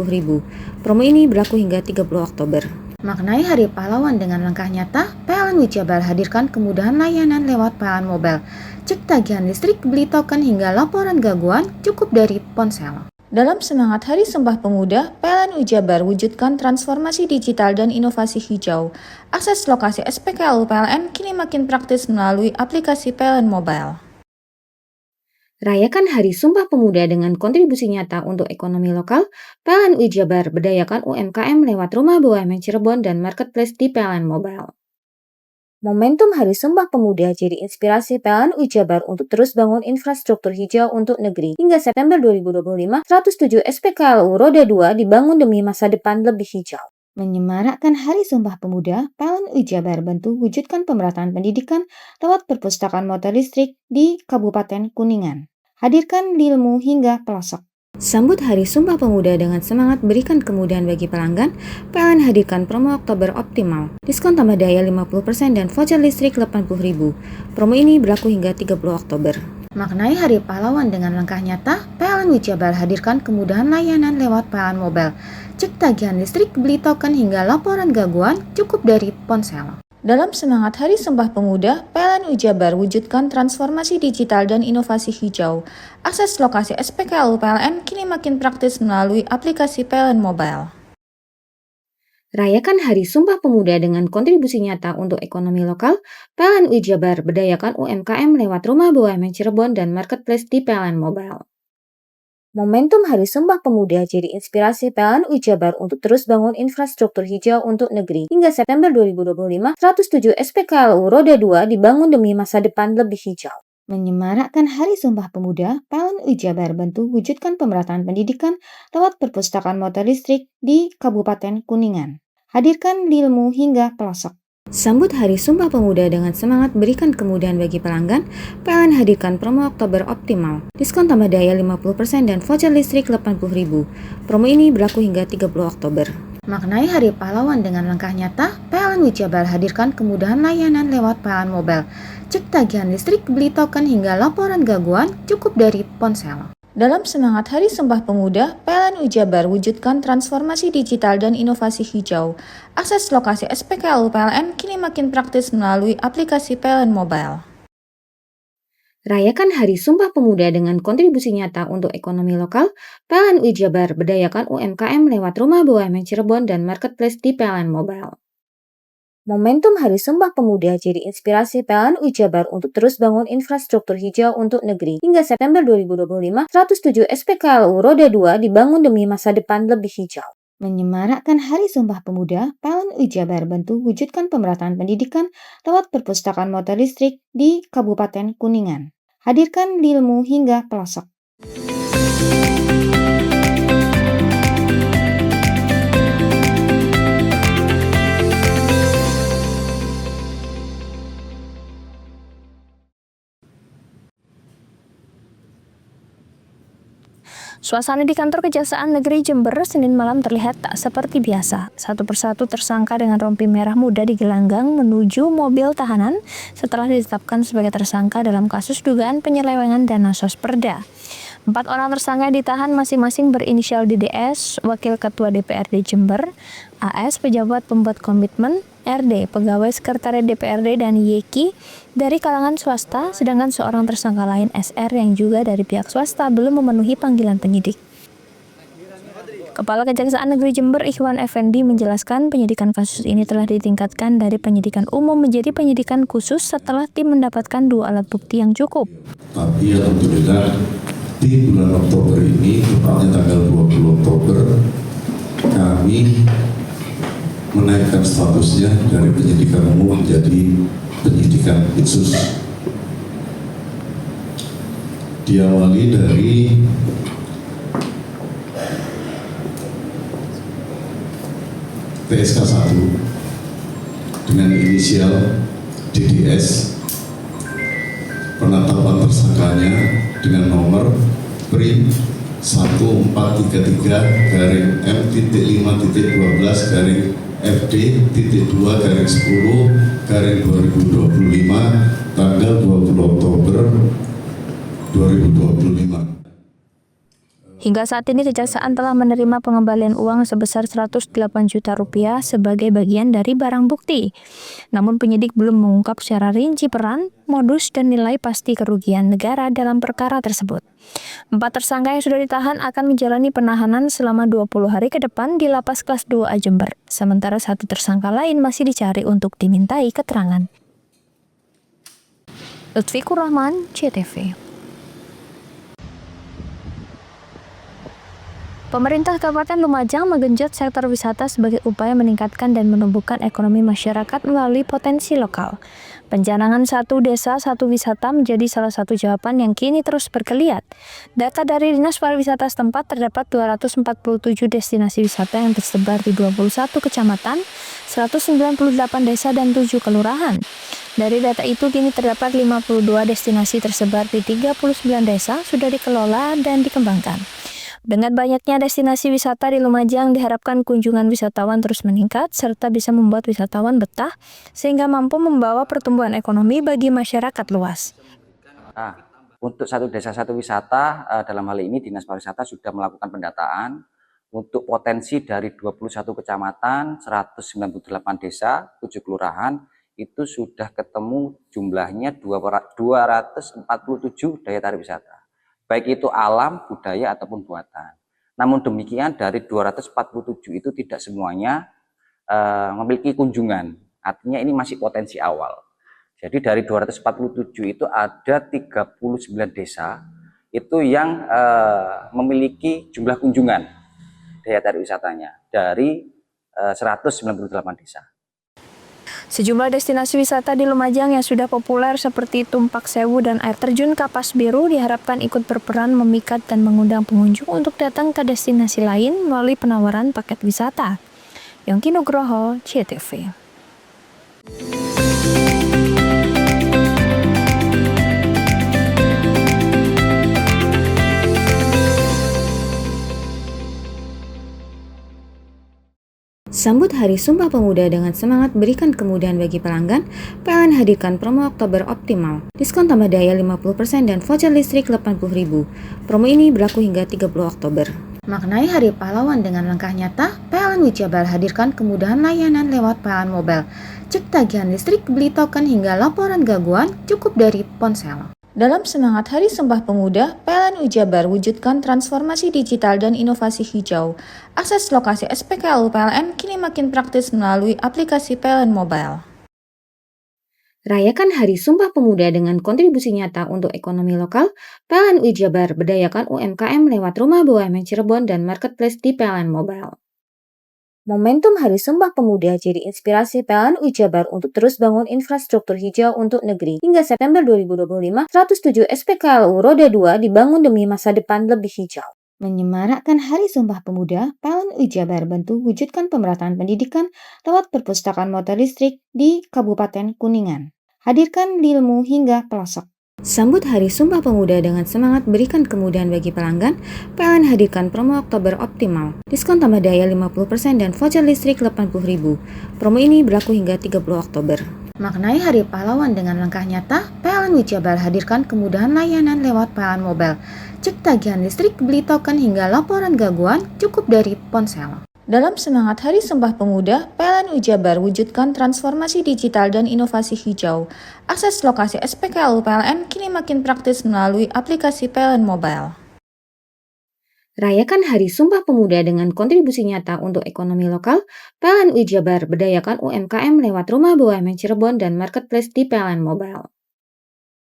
Promo ini berlaku hingga 30 Oktober. Maknai Hari Pahlawan dengan langkah nyata, PLN Wijabar hadirkan kemudahan layanan lewat PLN Mobile. Cek tagihan listrik, beli token hingga laporan gangguan cukup dari ponsel. Dalam semangat Hari Sumpah Pemuda, PLN Wijabar wujudkan transformasi digital dan inovasi hijau. Akses lokasi SPKLU PLN kini makin praktis melalui aplikasi PLN Mobile. Rayakan Hari Sumpah Pemuda dengan kontribusi nyata untuk ekonomi lokal, PLN Wijabar berdayakan UMKM lewat Rumah BUMN Cirebon dan Marketplace di PLN Mobile. Momentum Hari Sumpah Pemuda jadi inspirasi PLN Wijabar untuk terus bangun infrastruktur hijau untuk negeri. Hingga September 2025, 107 SPKLU Roda 2 dibangun demi masa depan lebih hijau. Menyemarakkan Hari Sumpah Pemuda, PLN Wijabar bantu wujudkan pemerataan pendidikan lewat perpustakaan motor listrik di Kabupaten Kuningan. Hadirkan ilmu hingga pelosok. Sambut Hari Sumpah Pemuda dengan semangat berikan kemudahan bagi pelanggan, PLN hadirkan promo Oktober Optimal. Diskon tambah daya 50% dan voucher listrik 80.000. Promo ini berlaku hingga 30 Oktober. Maknai Hari Pahlawan dengan langkah nyata, PLN Wijabar hadirkan kemudahan layanan lewat PLN Mobile. Cek tagihan listrik, beli token hingga laporan gangguan cukup dari ponsel. Dalam semangat Hari Sumpah Pemuda, PLN Wijabar wujudkan transformasi digital dan inovasi hijau. Akses lokasi SPKLU PLN kini makin praktis melalui aplikasi PLN Mobile. Rayakan Hari Sumpah Pemuda dengan kontribusi nyata untuk ekonomi lokal, PLN Wijabar berdayakan UMKM lewat Rumah BUMN Cirebon dan Marketplace di PLN Mobile. Momentum Hari Sumpah Pemuda jadi inspirasi PLN Wijabar untuk terus bangun infrastruktur hijau untuk negeri. Hingga September 2025, 107 SPKLU Roda 2 dibangun demi masa depan lebih hijau. Menyemarakkan Hari Sumpah Pemuda, PLN Wijabar bantu wujudkan pemerataan pendidikan lewat perpustakaan motor listrik di Kabupaten Kuningan. Hadirkan ilmu hingga pelosok. Sambut Hari Sumpah Pemuda dengan semangat berikan kemudahan bagi pelanggan, PLN hadirkan promo Oktober Optimal. Diskon tambah daya 50% dan voucher listrik 80.000. Promo ini berlaku hingga 30 Oktober. Maknai Hari Pahlawan dengan langkah nyata, PLN Wijabar hadirkan kemudahan layanan lewat PLN Mobile. Cek tagihan listrik, beli token hingga laporan gangguan cukup dari ponsel. Dalam semangat Hari Sumpah Pemuda, PLN Wijabar wujudkan transformasi digital dan inovasi hijau. Akses lokasi SPKLU PLN kini makin praktis melalui aplikasi PLN Mobile. Rayakan Hari Sumpah Pemuda dengan kontribusi nyata untuk ekonomi lokal. PLN UI Jabar berdayakan UMKM lewat Rumah BUMN Cirebon dan Marketplace di PLN Mobile. Momentum Hari Sumpah Pemuda jadi inspirasi PLN UI Jabar untuk terus bangun infrastruktur hijau untuk negeri. Hingga September 2025, 107 SPKLU Roda 2 dibangun demi masa depan lebih hijau. Menyemarakkan Hari Sumpah Pemuda, PLN UI Jabar bantu wujudkan pemerataan pendidikan lewat perpustakaan motor listrik di Kabupaten Kuningan. Hadirkan ilmu hingga pelosok. Suasana di kantor Kejaksaan Negeri Jember Senin malam terlihat tak seperti biasa. Satu persatu tersangka dengan rompi merah muda digelanggang menuju mobil tahanan setelah ditetapkan sebagai tersangka dalam kasus dugaan penyelewengan dana Sosperda. 4 orang tersangka ditahan masing-masing berinisial DDS, Wakil Ketua DPRD Jember, AS, pejabat pembuat komitmen, RD, pegawai sekretariat DPRD, dan YK dari kalangan swasta, sedangkan seorang tersangka lain SR yang juga dari pihak swasta belum memenuhi panggilan penyidik. Kepala Kejaksaan Negeri Jember Ikhwan Effendi menjelaskan penyidikan kasus ini telah ditingkatkan dari penyidikan umum menjadi penyidikan khusus setelah tim mendapatkan 2 alat bukti yang cukup. Tapi alhamdulillah di bulan Oktober ini, tepatnya tanggal 20 Oktober, kami menaikkan statusnya dari penyidikan umum menjadi penyidikan khusus. Diawali dari TSK 1 dengan inisial DDS, penetapan tersangkanya dengan nomor PRIM 1433-FD.2-10-2025 tanggal 20 Oktober 2025. Hingga saat ini Kejaksaan telah menerima pengembalian uang sebesar 108 juta rupiah sebagai bagian dari barang bukti. Namun penyidik belum mengungkap secara rinci peran, modus, dan nilai pasti kerugian negara dalam perkara tersebut. 4 tersangka yang sudah ditahan akan menjalani penahanan selama 20 hari ke depan di Lapas Kelas 2A Jember. Sementara 1 tersangka lain masih dicari untuk dimintai keterangan. Lutfikur Rahman, CTV. Pemerintah Kabupaten Lumajang menggenjot sektor wisata sebagai upaya meningkatkan dan menumbuhkan ekonomi masyarakat melalui potensi lokal. Pencanangan 1 desa 1 wisata menjadi salah satu jawaban yang kini terus bergeliat. Data dari Dinas Pariwisata setempat terdapat 247 destinasi wisata yang tersebar di 21 kecamatan, 198 desa dan 7 kelurahan. Dari data itu kini terdapat 52 destinasi tersebar di 39 desa sudah dikelola dan dikembangkan. Dengan banyaknya destinasi wisata di Lumajang, diharapkan kunjungan wisatawan terus meningkat, serta bisa membuat wisatawan betah, sehingga mampu membawa pertumbuhan ekonomi bagi masyarakat luas. Untuk 1 desa 1 wisata, dalam hal ini Dinas Pariwisata sudah melakukan pendataan untuk potensi dari 21 kecamatan, 198 desa, 7 kelurahan, itu sudah ketemu jumlahnya 247 daya tarik wisata. Baik itu alam, budaya, ataupun buatan. Namun demikian dari 247 itu tidak semuanya memiliki kunjungan. Artinya ini masih potensi awal. Jadi dari 247 itu ada 39 desa itu yang memiliki jumlah kunjungan daya tarik wisatanya dari 198 desa. Sejumlah destinasi wisata di Lumajang yang sudah populer seperti Tumpak Sewu dan air terjun Kapas Biru diharapkan ikut berperan memikat dan mengundang pengunjung untuk datang ke destinasi lain melalui penawaran paket wisata. Yongki Nugroho, CTV. Sambut Hari Sumpah Pemuda dengan semangat berikan kemudahan bagi pelanggan, PLN hadirkan promo Oktober Optimal. Diskon tambah daya 50% dan voucher listrik 80.000. Promo ini berlaku hingga 30 Oktober. Maknai Hari Pahlawan dengan langkah nyata, PLN UI Jabar hadirkan kemudahan layanan lewat PLN Mobile. Cek tagihan listrik, beli token hingga laporan gangguan cukup dari ponsel. Dalam semangat Hari Sumpah Pemuda, PLN Jabar wujudkan transformasi digital dan inovasi hijau. Akses lokasi SPKLU PLN kini makin praktis melalui aplikasi PLN Mobile. Rayakan Hari Sumpah Pemuda dengan kontribusi nyata untuk ekonomi lokal. PLN Jabar berdayakan UMKM lewat Rumah BUMN Cirebon dan Marketplace di PLN Mobile. Momentum Hari Sumpah Pemuda jadi inspirasi PLN Jabar untuk terus bangun infrastruktur hijau untuk negeri. Hingga September 2025, 107 SPKLU Roda 2 dibangun demi masa depan lebih hijau. Menyemarakkan Hari Sumpah Pemuda, PLN Jabar bantu wujudkan pemerataan pendidikan lewat perpustakaan motor listrik di Kabupaten Kuningan. Hadirkan ilmu hingga pelosok. Sambut Hari Sumpah Pemuda dengan semangat berikan kemudahan bagi pelanggan, PLN hadirkan promo Oktober Optimal. Diskon tambah daya 50% dan voucher listrik 80.000. Promo ini berlaku hingga 30 Oktober. Maknai Hari Pahlawan dengan langkah nyata, PLN Jabar hadirkan kemudahan layanan lewat PLN Mobile. Cek tagihan listrik, beli token hingga laporan gangguan cukup dari ponsel. Dalam semangat Hari Sumpah Pemuda, PLN Jabar wujudkan transformasi digital dan inovasi hijau. Akses lokasi SPKLU PLN kini makin praktis melalui aplikasi PLN Mobile. Rayakan Hari Sumpah Pemuda dengan kontribusi nyata untuk ekonomi lokal. PLN Jabar berdayakan UMKM lewat Rumah BUMN Cirebon dan Marketplace di PLN Mobile.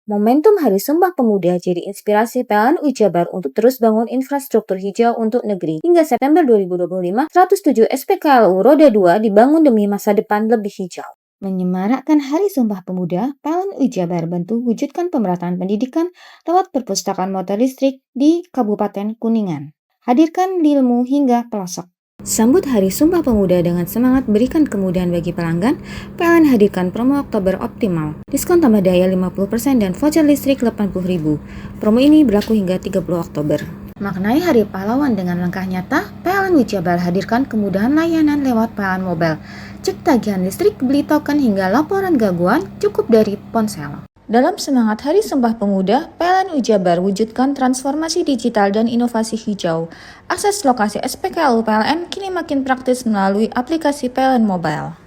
Momentum Hari Sumpah Pemuda jadi inspirasi PLN Jabar untuk terus bangun infrastruktur hijau untuk negeri. Hingga September 2025, 107 SPKLU Roda 2 dibangun demi masa depan lebih hijau. Menyemarakkan Hari Sumpah Pemuda, PLN Jabar bantu wujudkan pemerataan pendidikan lewat perpustakaan motor listrik di Kabupaten Kuningan. Hadirkan ilmu hingga pelosok. Sambut Hari Sumpah Pemuda dengan semangat berikan kemudahan bagi pelanggan, PLN hadirkan promo Oktober Optimal. Diskon tambah daya 50% dan voucher listrik 80.000. Promo ini berlaku hingga 30 Oktober. Maknai Hari Pahlawan dengan langkah nyata, PLN Jabar hadirkan kemudahan layanan lewat PLN Mobile. Cek tagihan listrik, beli token hingga laporan gangguan cukup dari ponsel. Dalam semangat Hari Sumpah Pemuda, PLN Jabar wujudkan transformasi digital dan inovasi hijau. Akses lokasi SPKLU PLN kini makin praktis melalui aplikasi PLN Mobile.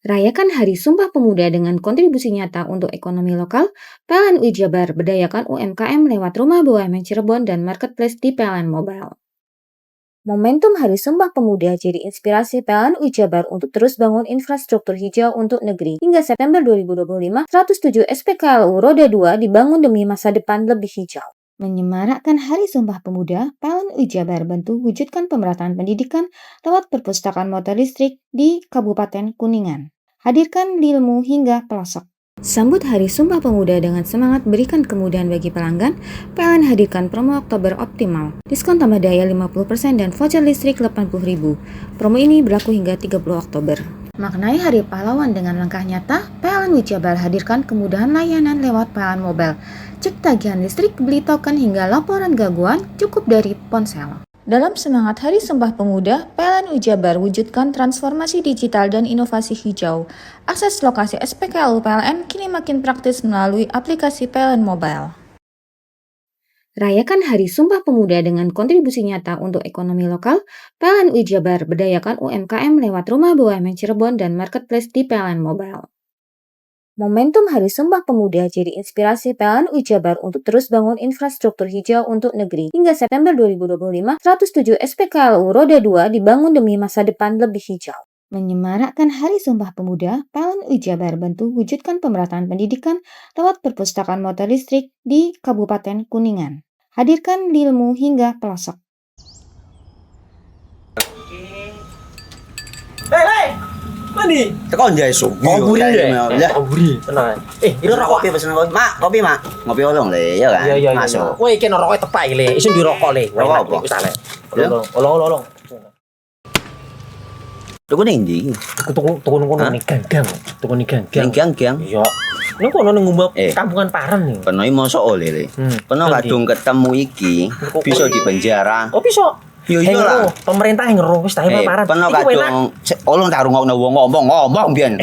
Rayakan Hari Sumpah Pemuda dengan kontribusi nyata untuk ekonomi lokal. PLN Jabar berdayakan UMKM lewat Rumah BUMN Cirebon dan Marketplace di PLN Mobile. Momentum Hari Sumpah Pemuda jadi inspirasi PLN Jabar untuk terus bangun infrastruktur hijau untuk negeri. Hingga September 2025, 107 SPKLU Roda 2 dibangun demi masa depan lebih hijau. Menyemarakkan Hari Sumpah Pemuda, PLN Jabar bantu wujudkan pemerataan pendidikan lewat perpustakaan motor listrik di Kabupaten Kuningan. Hadirkan ilmu hingga pelosok. Sambut Hari Sumpah Pemuda dengan semangat berikan kemudahan bagi pelanggan, PLN hadirkan promo Oktober Optimal. Diskon tambah daya 50% dan voucher listrik 80.000. Promo ini berlaku hingga 30 Oktober. Maknai Hari Pahlawan dengan langkah nyata, PLN Jabar hadirkan kemudahan layanan lewat PLN Mobile. Cek tagihan listrik, beli token hingga laporan gangguan cukup dari ponsel. Dalam semangat Hari Sumpah Pemuda, PLN Jabar wujudkan transformasi digital dan inovasi hijau. Akses lokasi SPKLU PLN kini makin praktis melalui aplikasi PLN Mobile. Rayakan Hari Sumpah Pemuda dengan kontribusi nyata untuk ekonomi lokal. PLN Jabar berdayakan UMKM lewat Rumah BUMN Cirebon dan Marketplace di PLN Mobile. Momentum Hari Sumpah Pemuda jadi inspirasi PLN Jabar untuk terus bangun infrastruktur hijau untuk negeri. Hingga September 2025, 107 SPKLU Roda 2 dibangun demi masa depan lebih hijau. Menyemarakkan Hari Sumpah Pemuda, PLN Jabar bantu wujudkan pemerataan pendidikan lewat perpustakaan motor listrik di Kabupaten Kuningan. Hadirkan ilmu hingga pelosok. Hei! Mandi. Tekan jaya su. Komburi ya. Komburi. Tenang. Ini rokok. Kopi pesen kopi. Mak, kopi, Mak. Ngopi olong le, ya kan? Iya. Masuk. Kowe iki rokoknya tepak iki le. Isin dirokok le. Rokok apa? Wis ale. Olong. Tuku ning ndi? Tuku ning gang. Tuku ning gang. Ning gang. Iya. Ning kono ning ngombe kampungan Paren nih. Kono iki mosok oleh le. Kono kadung ketemu iki bisa dipenjara. Oh bisa. Yo lah. Pemerintah yang ngeruh wis ta Paren. Kono kadung olong tak rungokno wong ngomong biyen.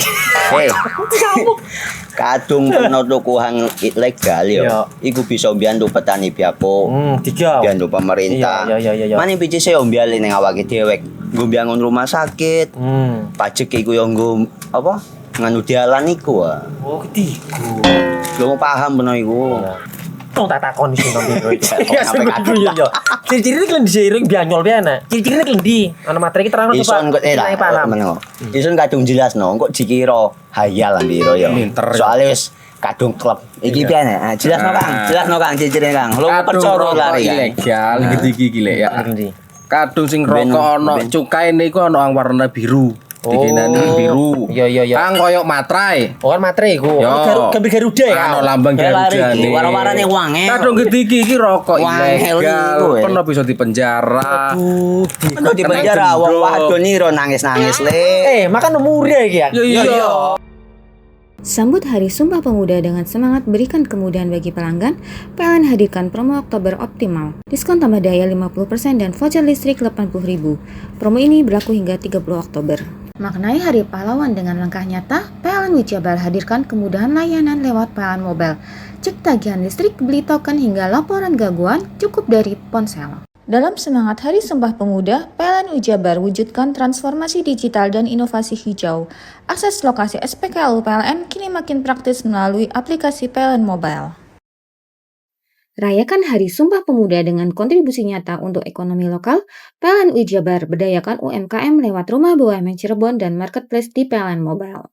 Kadung kena tukuhan ilegal ya. Iku bisa mbiyantu petani biapo. Mbiyantu pemerintah. Iya. Mane picise yo mbiale ning awake dhewek. Nggo mbangun rumah sakit. Pajak iku yo nggo apa? nganu dalan iku. Oh, ketigo. Lu paham beno iku. Tong tak takon sing nang biro iki. Ya sebenernya yo. Ciri-ciri iki diseiring bianyol piye ana. Ciri-ciri iki ndi? Ana materi iki terang Ison kok paham. Ison kadung jelasno, kok dikira hayal biro yo. Soale wis kadung klub. Iki piye nek? Jelasno Kang, ciri-ciri Kang. Lu percaya lari ilegal iki lek ya. Kadung sing rokok ana cukaine iku ana warna biru. Dikenani biru. Iya. Kang koyo materai. Oh kan materai iku. Gambar Garuda ya. Ana lambang Garuda. Warna-warnane wange. Kadung gedhi iki rokok ilegal. Pernah bisa dipenjara. Aduh, dipenjara wong wadon niro nangis-nangis le. Makan umur iki ya. Iya. Sambut Hari Sumpah Pemuda dengan semangat berikan kemudahan bagi pelanggan, PLN hadirkan promo Oktober Optimal. Diskon tambah daya 50% dan voucher listrik 80.000. Promo ini berlaku hingga 30 Oktober. Maknai Hari Pahlawan dengan langkah nyata, PLN Wijabar hadirkan kemudahan layanan lewat PLN Mobile. Cek tagihan listrik, beli token hingga laporan gangguan cukup dari ponsel. Dalam semangat Hari Sumpah Pemuda, PLN Wijabar wujudkan transformasi digital dan inovasi hijau. Akses lokasi SPKLU PLN kini makin praktis melalui aplikasi PLN Mobile. Rayakan Hari Sumpah Pemuda dengan kontribusi nyata untuk ekonomi lokal. PLN Wijabar berdayakan UMKM lewat Rumah BUMN Cirebon dan Marketplace di PLN Mobile.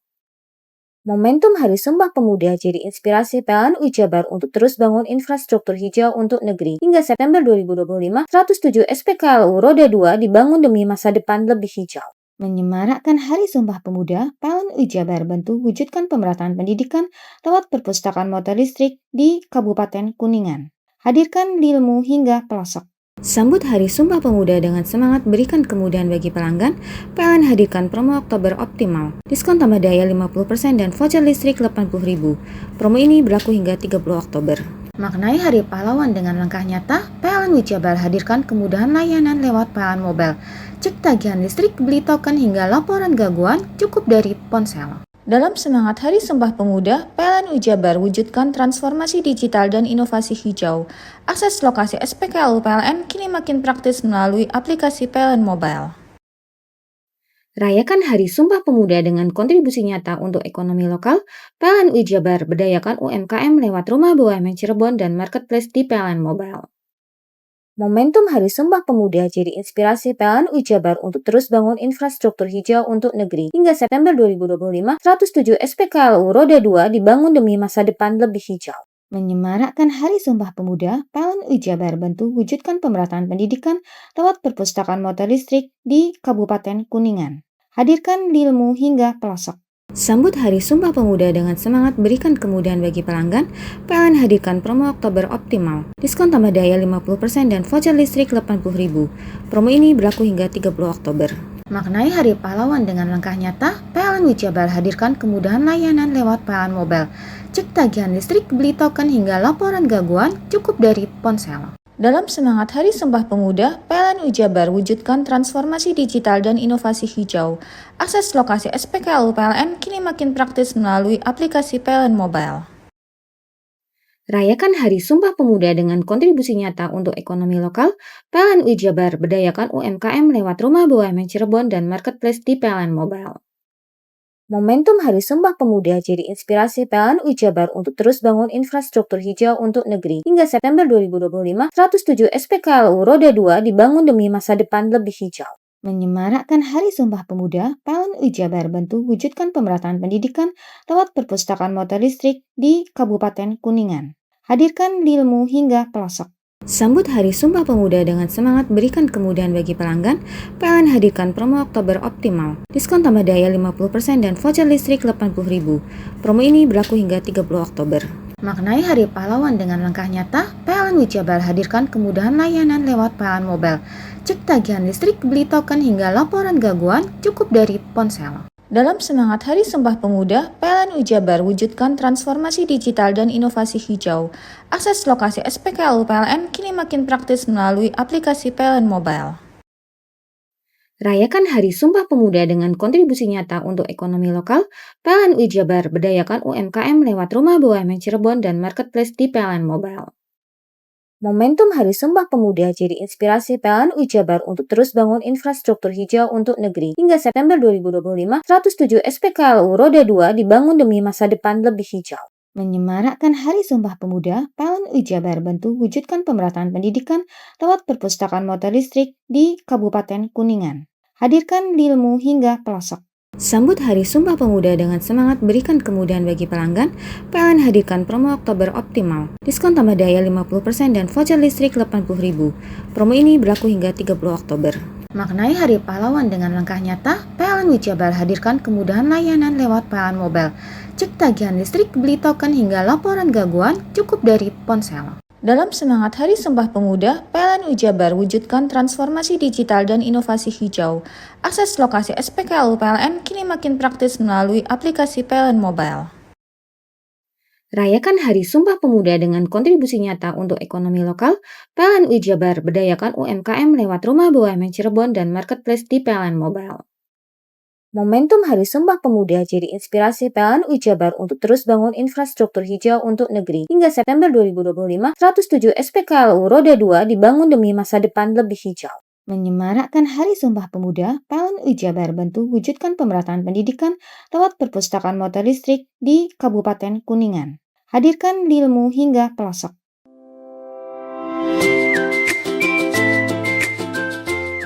Momentum Hari Sumpah Pemuda jadi inspirasi PLN Wijabar untuk terus bangun infrastruktur hijau untuk negeri. Hingga September 2025, 107 SPKLU Roda 2 dibangun demi masa depan lebih hijau. Menyemarakkan Hari Sumpah Pemuda, PLN Wijabar bantu wujudkan pemerataan pendidikan lewat perpustakaan motor listrik di Kabupaten Kuningan. Hadirkan ilmu hingga pelosok. Sambut Hari Sumpah Pemuda dengan semangat berikan kemudahan bagi pelanggan, PLN hadirkan promo Oktober Optimal. Diskon tambah daya 50% dan voucher listrik 80.000. Promo ini berlaku hingga 30 Oktober. Maknai Hari Pahlawan dengan langkah nyata, PLN Wijabar hadirkan kemudahan layanan lewat PLN Mobile. Cek tagihan listrik, beli token hingga laporan gangguan cukup dari ponsel. Dalam semangat Hari Sumpah Pemuda, PLN Wijabar wujudkan transformasi digital dan inovasi hijau. Akses lokasi SPKLU PLN kini makin praktis melalui aplikasi PLN Mobile. Rayakan Hari Sumpah Pemuda dengan kontribusi nyata untuk ekonomi lokal. PLN Wijabar berdayakan UMKM lewat Rumah BUMN Cirebon dan Marketplace di PLN Mobile. Momentum Hari Sumpah Pemuda jadi inspirasi PLN Wijabar untuk terus bangun infrastruktur hijau untuk negeri. Hingga September 2025, 107 SPKLU Roda 2 dibangun demi masa depan lebih hijau. Menyemarakkan Hari Sumpah Pemuda, PLN Wijabar bantu wujudkan pemerataan pendidikan lewat perpustakaan motor listrik di Kabupaten Kuningan. Hadirkan ilmu hingga pelosok. Sambut Hari Sumpah Pemuda dengan semangat berikan kemudahan bagi pelanggan, PLN hadirkan promo Oktober Optimal. Diskon tambah daya 50% dan voucher listrik 80.000. Promo ini berlaku hingga 30 Oktober. Maknai Hari Pahlawan dengan langkah nyata, PLN Wijabar hadirkan kemudahan layanan lewat PLN Mobile. Cek tagihan listrik, beli token hingga laporan gangguan cukup dari ponsel. Dalam semangat Hari Sumpah Pemuda, PLN Wijabar wujudkan transformasi digital dan inovasi hijau. Akses lokasi SPKLU PLN kini makin praktis melalui aplikasi PLN Mobile. Rayakan Hari Sumpah Pemuda dengan kontribusi nyata untuk ekonomi lokal. PLN Wijabar berdayakan UMKM lewat Rumah BUMN Cirebon dan Marketplace di PLN Mobile. Momentum Hari Sumpah Pemuda jadi inspirasi PLN Wijabar untuk terus bangun infrastruktur hijau untuk negeri. Hingga September 2025, 107 SPKLU Roda 2 dibangun demi masa depan lebih hijau. Menyemarakkan Hari Sumpah Pemuda, PLN Wijabar bantu wujudkan pemerataan pendidikan lewat perpustakaan motor listrik di Kabupaten Kuningan. Hadirkan ilmu hingga pelosok. Sambut Hari Sumpah Pemuda dengan semangat berikan kemudahan bagi pelanggan, PLN hadirkan promo Oktober Optimal. Diskon tambah daya 50% dan voucher listrik 80.000. Promo ini berlaku hingga 30 Oktober. Maknai Hari Pahlawan dengan langkah nyata, PLN Wijabar hadirkan kemudahan layanan lewat PLN Mobile. Cek tagihan listrik, beli token hingga laporan gangguan cukup dari ponsel. Dalam semangat Hari Sumpah Pemuda, PLN Wijabar wujudkan transformasi digital dan inovasi hijau. Akses lokasi SPKLU PLN kini makin praktis melalui aplikasi PLN Mobile. Rayakan Hari Sumpah Pemuda dengan kontribusi nyata untuk ekonomi lokal. PLN Wijabar berdayakan UMKM lewat Rumah BUMN Cirebon dan Marketplace di PLN Mobile. Momentum Hari Sumpah Pemuda jadi inspirasi PLN UI Jabar untuk terus bangun infrastruktur hijau untuk negeri. Hingga September 2025, 107 SPKLU Roda 2 dibangun demi masa depan lebih hijau. Menyemarakkan Hari Sumpah Pemuda, PLN UI Jabar bantu wujudkan pemerataan pendidikan lewat perpustakaan motor listrik di Kabupaten Kuningan. Hadirkan ilmu hingga pelosok. Sambut Hari Sumpah Pemuda dengan semangat berikan kemudahan bagi pelanggan, PLN hadirkan promo Oktober Optimal. Diskon tambah daya 50% dan voucher listrik 80.000. Promo ini berlaku hingga 30 Oktober. Maknai Hari Pahlawan dengan langkah nyata, PLN UI Jabar hadirkan kemudahan layanan lewat PLN Mobile. Cek tagihan listrik, beli token hingga laporan gangguan cukup dari ponsel. Dalam semangat Hari Sumpah Pemuda, PLN UI Jabar wujudkan transformasi digital dan inovasi hijau. Akses lokasi SPKLU PLN kini makin praktis melalui aplikasi PLN Mobile. Rayakan Hari Sumpah Pemuda dengan kontribusi nyata untuk ekonomi lokal, PLN UI Jabar berdayakan UMKM lewat Rumah BUMN Cirebon dan Marketplace di PLN Mobile. Momentum Hari Sumpah Pemuda jadi inspirasi PLN UI Jabar untuk terus bangun infrastruktur hijau untuk negeri. Hingga September 2025, 107 SPKLU Roda 2 dibangun demi masa depan lebih hijau. Menyemarakkan Hari Sumpah Pemuda, PLN UI Jabar bantu wujudkan pemerataan pendidikan lewat perpustakaan motor listrik di Kabupaten Kuningan. Hadirkan ilmu hingga pelosok.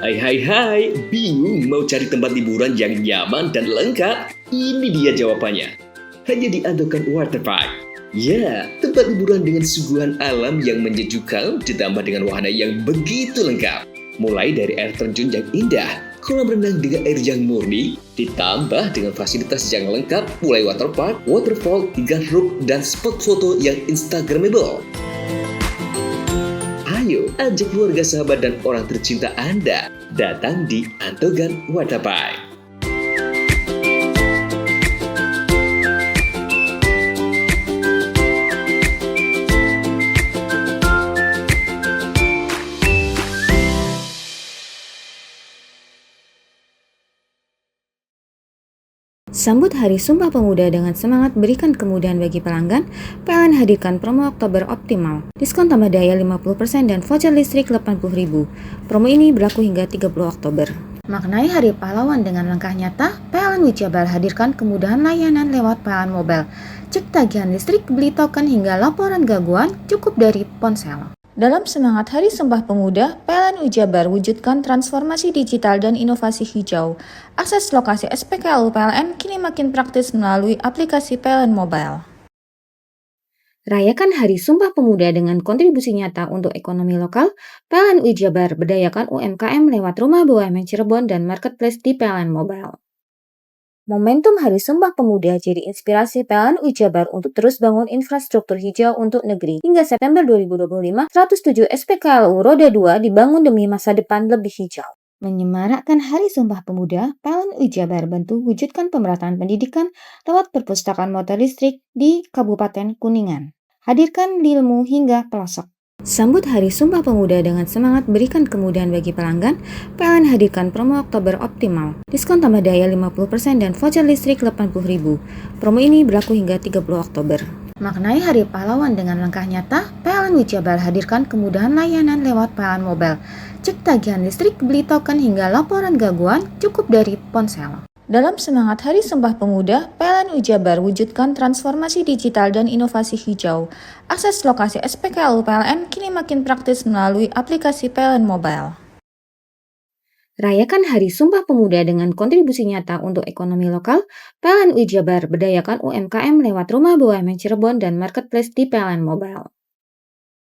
Hai, bingung mau cari tempat liburan yang nyaman dan lengkap? Ini dia jawabannya. Hanya di Andokan Waterpark. Ya, tempat liburan dengan suguhan alam yang menyejukkan ditambah dengan wahana yang begitu lengkap. Mulai dari air terjun yang indah, kolam renang dengan air yang murni, ditambah dengan fasilitas yang lengkap mulai waterpark, waterfall, hingga roof dan spot foto yang instagramable. Ayo, ajak keluarga, sahabat, dan orang tercinta Anda datang di Andokan Waterpark. Sambut Hari Sumpah Pemuda dengan semangat berikan kemudahan bagi pelanggan, PLN hadirkan promo Oktober Optimal. Diskon tambah daya 50% dan voucher listrik 80.000. Promo ini berlaku hingga 30 Oktober. Maknai Hari Pahlawan dengan langkah nyata, PLN UI Jabar hadirkan kemudahan layanan lewat PLN Mobile. Cek tagihan listrik, beli token hingga laporan gangguan cukup dari ponsel. Dalam semangat Hari Sumpah Pemuda, PLN UI Jabar wujudkan transformasi digital dan inovasi hijau. Akses lokasi SPKLU PLN kini makin praktis melalui aplikasi PLN Mobile. Rayakan Hari Sumpah Pemuda dengan kontribusi nyata untuk ekonomi lokal, PLN UI Jabar berdayakan UMKM lewat Rumah BUMN Cirebon dan Marketplace di PLN Mobile. Momentum Hari Sumpah Pemuda jadi inspirasi PLN UI Jabar untuk terus bangun infrastruktur hijau untuk negeri. Hingga September 2025, 107 SPKLU Roda 2 dibangun demi masa depan lebih hijau. Menyemarakkan Hari Sumpah Pemuda, PLN UI Jabar bantu wujudkan pemerataan pendidikan lewat perpustakaan motor listrik di Kabupaten Kuningan. Hadirkan ilmu hingga pelosok. Sambut Hari Sumpah Pemuda dengan semangat berikan kemudahan bagi pelanggan, PLN hadirkan promo Oktober Optimal. Diskon tambah daya 50% dan voucher listrik 80.000. Promo ini berlaku hingga 30 Oktober. Maknai Hari Pahlawan dengan langkah nyata, PLN UI Jabar hadirkan kemudahan layanan lewat PLN Mobile. Cek tagihan listrik, beli token hingga laporan gangguan cukup dari ponsel. Dalam semangat Hari Sumpah Pemuda, PLN UI Jabar wujudkan transformasi digital dan inovasi hijau. Akses lokasi SPKLU PLN kini makin praktis melalui aplikasi PLN Mobile. Rayakan Hari Sumpah Pemuda dengan kontribusi nyata untuk ekonomi lokal, PLN UI Jabar berdayakan UMKM lewat Rumah BUMN Cirebon dan Marketplace di PLN Mobile.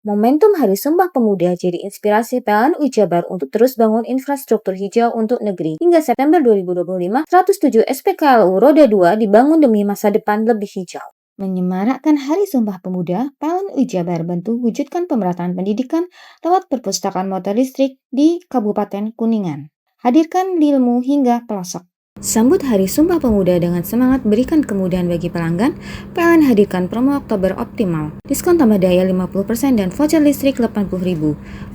Momentum Hari Sumpah Pemuda jadi inspirasi PLN UI Jabar untuk terus bangun infrastruktur hijau untuk negeri. Hingga September 2025, 107 SPKLU Roda 2 dibangun demi masa depan lebih hijau. Menyemarakkan Hari Sumpah Pemuda, PLN UI Jabar bantu wujudkan pemerataan pendidikan lewat perpustakaan motor listrik di Kabupaten Kuningan. Hadirkan ilmu hingga pelosok. Sambut Hari Sumpah Pemuda dengan semangat berikan kemudahan bagi pelanggan, PLN hadirkan promo Oktober Optimal. Diskon tambah daya 50% dan voucher listrik 80.000.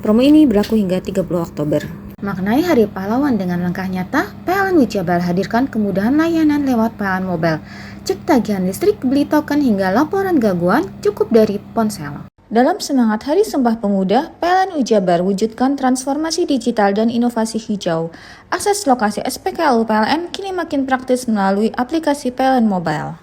Promo ini berlaku hingga 30 Oktober. Maknai Hari Pahlawan dengan langkah nyata, PLN UI Jabar hadirkan kemudahan layanan lewat PLN Mobile. Cek tagihan listrik, beli token hingga laporan gangguan cukup dari ponsel. Dalam semangat Hari Sumpah Pemuda, PLN Jabar wujudkan transformasi digital dan inovasi hijau. Akses lokasi SPKLU PLN kini makin praktis melalui aplikasi PLN Mobile.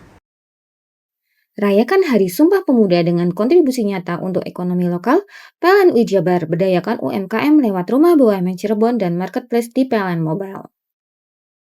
Rayakan Hari Sumpah Pemuda dengan kontribusi nyata untuk ekonomi lokal. PLN Jabar berdayakan UMKM lewat Rumah BUMN Cirebon dan Marketplace di PLN Mobile.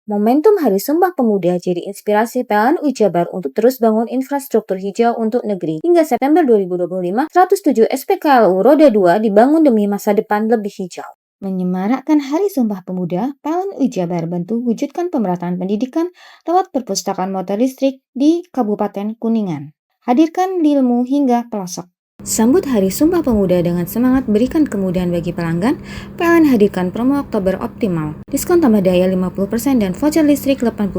Momentum Hari Sumpah Pemuda jadi inspirasi PLN Jabar untuk terus bangun infrastruktur hijau untuk negeri. Hingga September 2025, 107 SPKLU Roda 2 dibangun demi masa depan lebih hijau. Menyemarakkan Hari Sumpah Pemuda, PLN Jabar bantu wujudkan pemerataan pendidikan lewat perpustakaan motor listrik di Kabupaten Kuningan. Hadirkan ilmu hingga pelosok. Sambut Hari Sumpah Pemuda dengan semangat berikan kemudahan bagi pelanggan, PLN hadirkan promo Oktober Optimal. Diskon tambah daya 50% dan voucher listrik 80.000.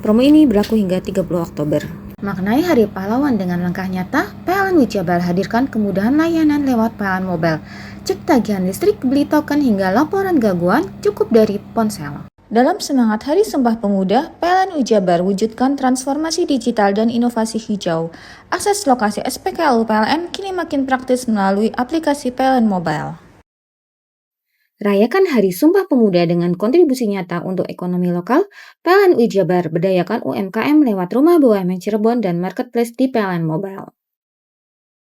Promo ini berlaku hingga 30 Oktober. Maknai Hari Pahlawan dengan langkah nyata, PLN Jabar hadirkan kemudahan layanan lewat PLN Mobile. Cek tagihan listrik, beli token hingga laporan gangguan cukup dari ponsel. Dalam semangat Hari Sumpah Pemuda, PLN Jabar wujudkan transformasi digital dan inovasi hijau. Akses lokasi SPKLU PLN kini makin praktis melalui aplikasi PLN Mobile. Rayakan Hari Sumpah Pemuda dengan kontribusi nyata untuk ekonomi lokal. PLN Jabar berdayakan UMKM lewat Rumah BUMN Cirebon dan Marketplace di PLN Mobile.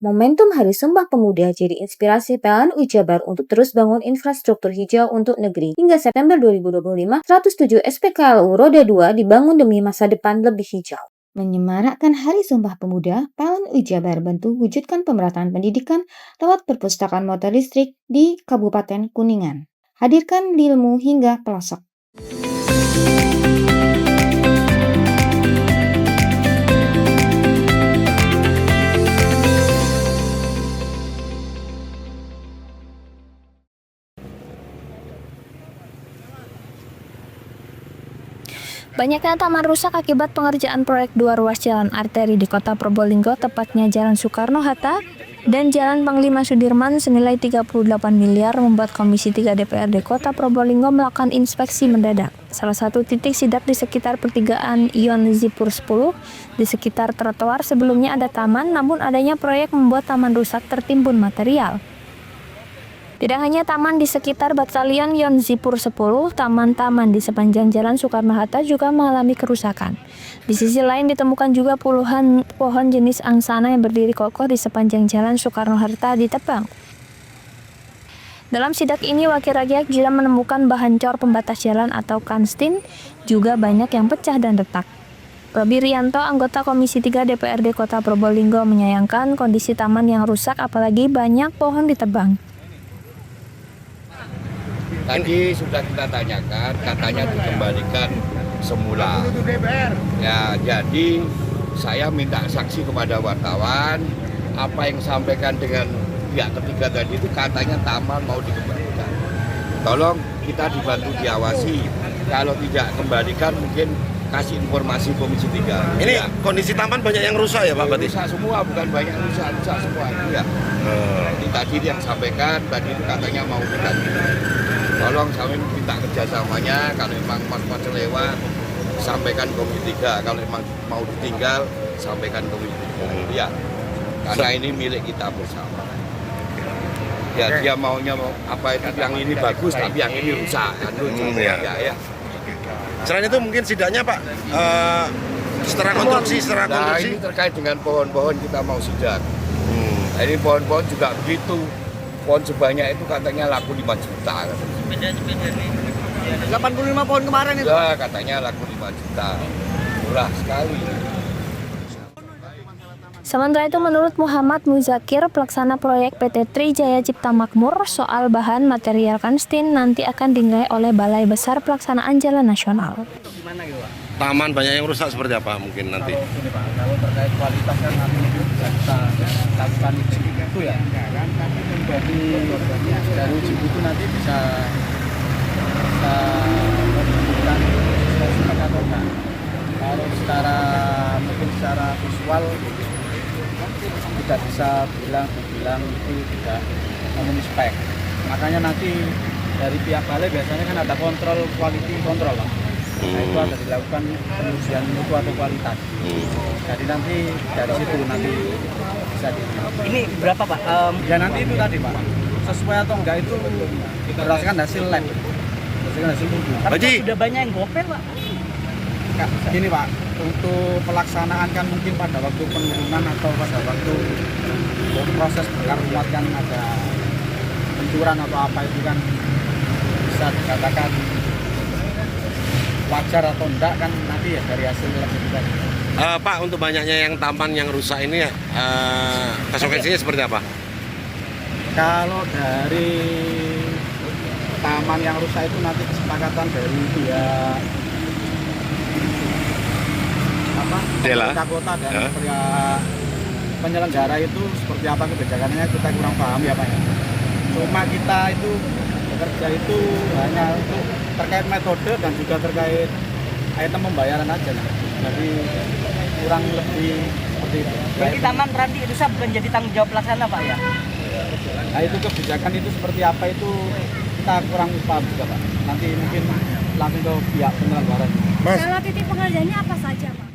Momentum Hari Sumpah Pemuda jadi inspirasi PLN Jabar untuk terus bangun infrastruktur hijau untuk negeri. Hingga September 2025, 107 SPKLU Roda 2 dibangun demi masa depan lebih hijau. Menyemarakkan Hari Sumpah Pemuda, PLN Jabar bantu wujudkan pemerataan pendidikan lewat perpustakaan motor listrik di Kabupaten Kuningan. Hadirkan ilmu hingga pelosok. Banyaknya taman rusak akibat pengerjaan proyek 2 ruas jalan arteri di Kota Probolinggo, tepatnya Jalan Soekarno-Hatta dan Jalan Panglima Sudirman senilai 38 miliar membuat Komisi 3 DPRD Kota Probolinggo melakukan inspeksi mendadak. Salah satu titik sidak di sekitar pertigaan Ion Zipur 10, di sekitar trotoar sebelumnya ada taman, namun adanya proyek membuat taman rusak tertimbun material. Tidak hanya taman di sekitar Batalion Yon Zipur 10, taman-taman di sepanjang Jalan Soekarno-Hatta juga mengalami kerusakan. Di sisi lain ditemukan juga puluhan pohon jenis angsana yang berdiri kokoh di sepanjang Jalan Soekarno-Hatta ditebang. Dalam sidak ini, Wakil Rakyat juga menemukan bahan cor pembatas jalan atau kanstin, juga banyak yang pecah dan retak. Robi Rianto, anggota Komisi 3 DPRD Kota Probolinggo, menyayangkan kondisi taman yang rusak apalagi banyak pohon ditebang. Tadi sudah kita tanyakan, katanya dikembalikan semula. Ya, jadi saya minta saksi kepada wartawan, apa yang disampaikan dengan pihak ketiga tadi itu katanya taman mau dikembalikan. Tolong kita dibantu diawasi. Kalau tidak kembalikan mungkin kasih informasi Komisi 3. Ini ya. Kondisi taman banyak yang rusak ya Pak Bati? Rusak semua, bukan banyak rusak semua. Ya. Tadi yang sampaikan tadi katanya mau diganti. Tolong kami minta kerjasamanya, kalau memang mas lewat sampaikan Komisi 3, kalau memang mau ditinggal sampaikan Komisi 3. Ya, karena ini milik kita bersama. Ya, dia maunya apa itu yang ini bagus tapi yang ini rusak. Ya. Selain itu mungkin sidaknya Pak, secara konstruksi. Nah, ini terkait dengan pohon-pohon kita mau sidak. Nah, ini pohon-pohon juga begitu. Pohon sebanyak itu katanya laku 5 juta. 85 pohon kemarin itu. Ya, katanya laku 5 juta. Murah sekali. Sementara itu, menurut Muhammad Muzakir, pelaksana proyek PT Trijaya Cipta Makmur, soal bahan material kanstin nanti akan dinilai oleh Balai Besar Pelaksanaan Jalan Nasional. Taman banyak yang rusak seperti apa mungkin nanti? Kalau terkait kualitas kan nanti bisa kita lakukan itu ya. Nanti dari uji itu nanti bisa menentukan spesifik atau enggak. Kalau secara visual tidak bisa bilang itu tidak memenuhi spek. Makanya nanti dari pihak balai biasanya kan ada kontrol quality control, Pak. Nah, itu akan dilakukan pengujian mutu atau kualitas. Jadi nanti dari situ nanti bisa Ini berapa Pak? Ya nanti itu tadi Pak, sesuai atau enggak itu berdasarkan hasil lab, berdasarkan hasil mutu. Tapi sudah banyak yang gopel Pak. Gini Pak, untuk pelaksanaan kan mungkin pada waktu penurunan atau pada waktu proses bakar muat kan ada benturan atau apa itu kan bisa dikatakan wajar atau enggak kan nanti ya dari hasil lab itu tadi. Pak, untuk banyaknya yang taman yang rusak ini ya, konsekuensinya seperti apa? Kalau dari taman yang rusak itu nanti kesepakatan dari pihak pemerintah kota dan pihak penyelenggara itu seperti apa kebijakannya kita kurang paham ya Pak. Cuma kita itu bekerja itu hanya untuk terkait metode dan juga terkait item pembayaran aja. Jadi kurang lebih seperti itu. Berarti taman nanti rusak bukan jadi tanggung jawab pelaksana Pak ya? Nah itu kebijakan itu seperti apa itu kita kurang paham juga Pak. Nanti mungkin langsung ke pihak penyelenggara. Kalau titik pengerjaannya apa saja Pak?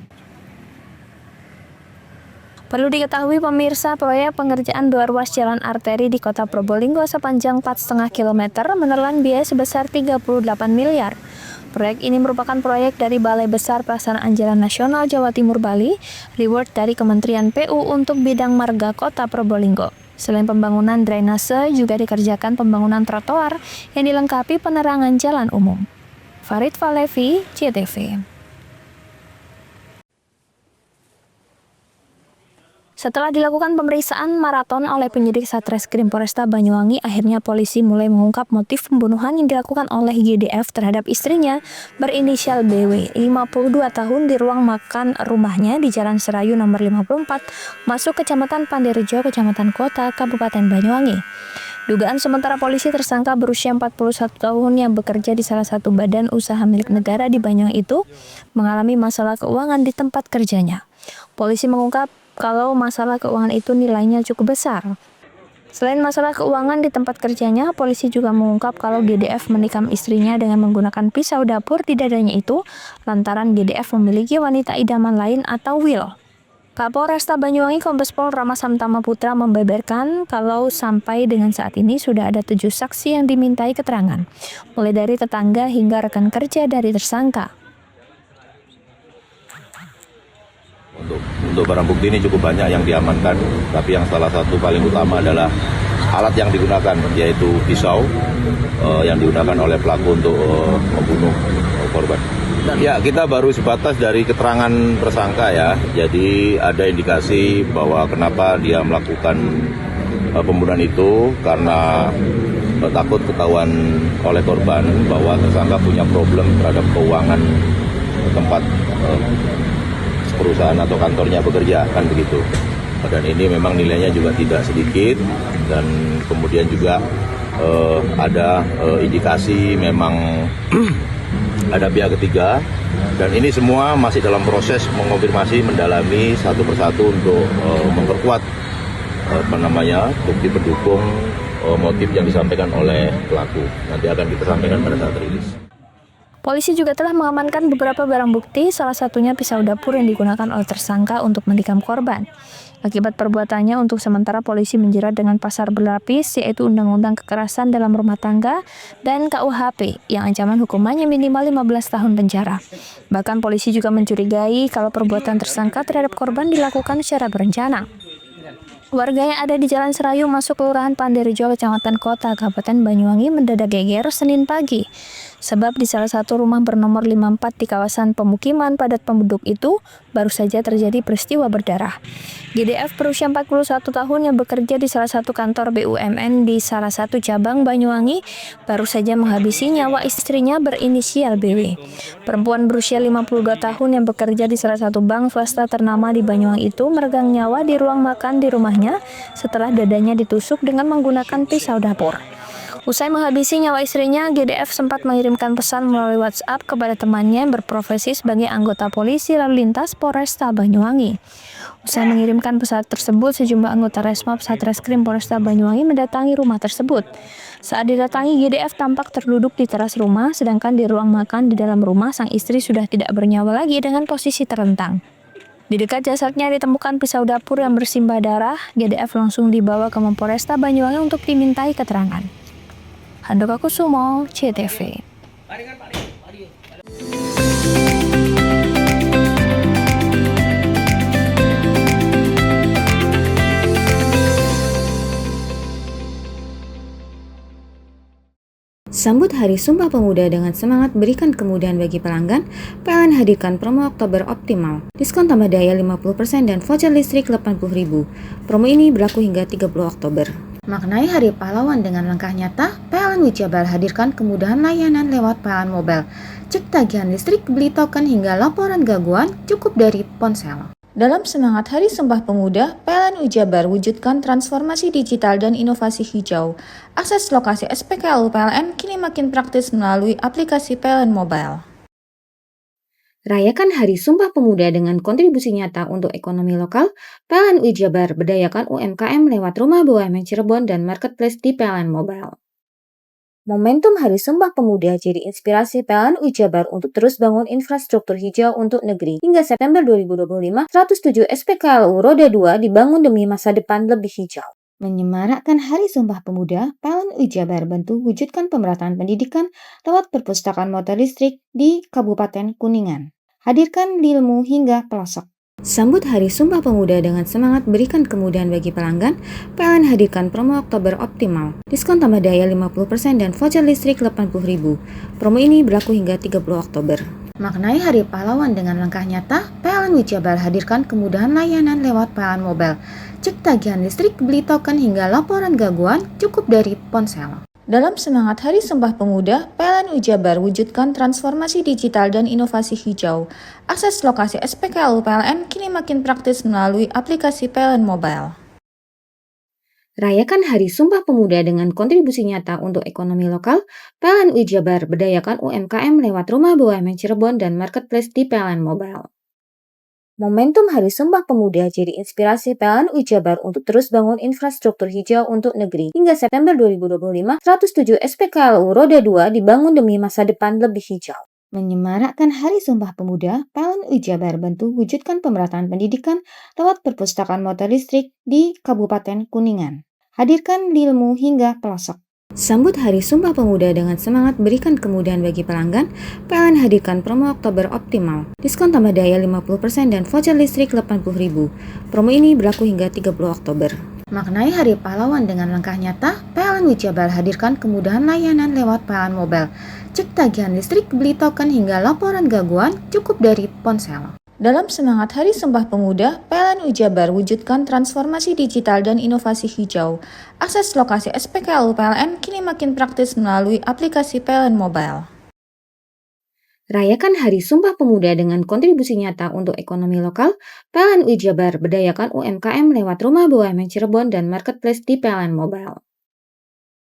Perlu diketahui pemirsa, proyek pengerjaan 2 ruas jalan arteri di Kota Probolinggo sepanjang 4,5 km menelan biaya sebesar 38 miliar. Proyek ini merupakan proyek dari Balai Besar Pelaksanaan Jalan Nasional Jawa Timur Bali, reward dari Kementerian PU untuk bidang marga Kota Probolinggo. Selain pembangunan drainase, juga dikerjakan pembangunan trotoar yang dilengkapi penerangan jalan umum. Farid Falevi, JTV. Setelah dilakukan pemeriksaan maraton oleh penyidik Satreskrim Polresta Banyuwangi, akhirnya polisi mulai mengungkap motif pembunuhan yang dilakukan oleh GDF terhadap istrinya berinisial BW, 52 tahun di ruang makan rumahnya di Jalan Serayu nomor 54, masuk Kecamatan Pandirejo, Kecamatan Kota, Kabupaten Banyuwangi. Dugaan sementara polisi tersangka berusia 41 tahun yang bekerja di salah satu badan usaha milik negara di Banyuwangi itu mengalami masalah keuangan di tempat kerjanya. Polisi mengungkap kalau masalah keuangan itu nilainya cukup besar. Selain masalah keuangan di tempat kerjanya, polisi juga mengungkap kalau GDF menikam istrinya dengan menggunakan pisau dapur di dadanya itu lantaran GDF memiliki wanita idaman lain atau Will. Kapolresta Banyuwangi Kombes Pol Rama Samtama Putra membeberkan kalau sampai dengan saat ini sudah ada 7 saksi yang dimintai keterangan, mulai dari tetangga hingga rekan kerja dari tersangka. Untuk barang bukti ini cukup banyak yang diamankan, tapi yang salah satu paling utama adalah alat yang digunakan, yaitu pisau yang digunakan oleh pelaku untuk membunuh korban. Ya, kita baru sebatas dari keterangan tersangka ya, jadi ada indikasi bahwa kenapa dia melakukan pembunuhan itu karena takut ketahuan oleh korban bahwa tersangka punya problem terhadap keuangan tempat perusahaan atau kantornya bekerja, kan begitu. Dan ini memang nilainya juga tidak sedikit, dan kemudian juga ada indikasi memang ada pihak ketiga, dan ini semua masih dalam proses mengonfirmasi, mendalami satu persatu untuk memperkuat bukti pendukung motif yang disampaikan oleh pelaku. Nanti akan kita sampaikan pada saat rilis. Polisi juga telah mengamankan beberapa barang bukti, salah satunya pisau dapur yang digunakan oleh tersangka untuk menikam korban. Akibat perbuatannya, untuk sementara polisi menjerat dengan pasal berlapis, yaitu Undang-Undang Kekerasan dalam Rumah Tangga dan KUHP, yang ancaman hukumannya minimal 15 tahun penjara. Bahkan polisi juga mencurigai kalau perbuatan tersangka terhadap korban dilakukan secara berencana. Warga yang ada di Jalan Serayu masuk Kelurahan Pandirejo, Kecamatan Kota, Kabupaten Banyuwangi mendadak geger Senin pagi. Sebab di salah satu rumah bernomor 54 di kawasan pemukiman padat penduduk itu baru saja terjadi peristiwa berdarah. GDF berusia 41 tahun yang bekerja di salah satu kantor BUMN di salah satu cabang Banyuwangi baru saja menghabisi nyawa istrinya berinisial BW. Perempuan berusia 52 tahun yang bekerja di salah satu bank swasta ternama di Banyuwangi itu meregang nyawa di ruang makan di rumahnya setelah dadanya ditusuk dengan menggunakan pisau dapur. Usai menghabisi nyawa istrinya, GDF sempat mengirimkan pesan melalui WhatsApp kepada temannya yang berprofesi sebagai anggota polisi lalu lintas Polresta Banyuwangi. Usai mengirimkan pesawat tersebut, sejumlah anggota Resmob Satreskrim Polresta Banyuwangi mendatangi rumah tersebut. Saat didatangi, GDF tampak terduduk di teras rumah, sedangkan di ruang makan di dalam rumah sang istri sudah tidak bernyawa lagi dengan posisi terlentang. Di dekat jasadnya ditemukan pisau dapur yang bersimbah darah. GDF langsung dibawa ke Mapolresta Banyuwangi untuk dimintai keterangan. Handoko Kusumo, CTV. Sambut Hari Sumpah Pemuda dengan semangat berikan kemudahan bagi pelanggan, PLN hadirkan promo Oktober Optimal. Diskon tambah daya 50% dan voucher listrik 80.000. Promo ini berlaku hingga 30 Oktober. Maknai Hari Pahlawan dengan langkah nyata, PLN Wijabar hadirkan kemudahan layanan lewat PLN Mobile. Cek tagihan listrik, beli token hingga laporan gangguan cukup dari ponsel. Dalam semangat Hari Sumpah Pemuda, PLN Wijabar wujudkan transformasi digital dan inovasi hijau. Akses lokasi SPKLU PLN kini makin praktis melalui aplikasi PLN Mobile. Rayakan Hari Sumpah Pemuda dengan kontribusi nyata untuk ekonomi lokal. PLN Wijabar berdayakan UMKM lewat Rumah BUMN Cirebon dan Marketplace di PLN Mobile. Momentum Hari Sumpah Pemuda jadi inspirasi PLN Wijabar untuk terus bangun infrastruktur hijau untuk negeri. Hingga September 2025, 107 SPKLU Roda 2 dibangun demi masa depan lebih hijau. Menyemarakkan Hari Sumpah Pemuda, PLN Wijabar bantu wujudkan pemerataan pendidikan lewat perpustakaan motor listrik di Kabupaten Kuningan. Hadirkan ilmu hingga pelosok. Sambut Hari Sumpah Pemuda dengan semangat berikan kemudahan bagi pelanggan, PLN hadirkan promo Oktober Optimal. Diskon tambah daya 50% dan voucher listrik 80.000. Promo ini berlaku hingga 30 Oktober. Maknai Hari Pahlawan dengan langkah nyata, PLN Wijabar hadirkan kemudahan layanan lewat PLN Mobile. Cek tagihan listrik, beli token hingga laporan gangguan cukup dari ponsel. Dalam semangat Hari Sumpah Pemuda, PLN Wijabar wujudkan transformasi digital dan inovasi hijau. Akses lokasi SPKLU PLN kini makin praktis melalui aplikasi PLN Mobile. Rayakan Hari Sumpah Pemuda dengan kontribusi nyata untuk ekonomi lokal. PLN Wijabar berdayakan UMKM lewat Rumah BUMN Cirebon dan Marketplace di PLN Mobile. Momentum Hari Sumpah Pemuda jadi inspirasi PLN Wijabar untuk terus bangun infrastruktur hijau untuk negeri. Hingga September 2025, 107 SPKLU Roda 2 dibangun demi masa depan lebih hijau. Menyemarakkan Hari Sumpah Pemuda, PLN Wijabar bantu wujudkan pemerataan pendidikan lewat perpustakaan motor listrik di Kabupaten Kuningan. Hadirkan ilmu hingga pelosok. Sambut Hari Sumpah Pemuda dengan semangat berikan kemudahan bagi pelanggan, PLN hadirkan promo Oktober Optimal. Diskon tambah daya 50% dan voucher listrik 80.000. Promo ini berlaku hingga 30 Oktober. Maknai Hari Pahlawan dengan langkah nyata, PLN Wijabar hadirkan kemudahan layanan lewat PLN Mobile. Cek tagihan listrik, beli token hingga laporan gangguan cukup dari ponsel. Dalam semangat Hari Sumpah Pemuda, PLN Wijabar wujudkan transformasi digital dan inovasi hijau. Akses lokasi SPKLU PLN kini makin praktis melalui aplikasi PLN Mobile. Rayakan Hari Sumpah Pemuda dengan kontribusi nyata untuk ekonomi lokal. PLN Wijabar berdayakan UMKM lewat Rumah BUMN Cirebon dan Marketplace di PLN Mobile.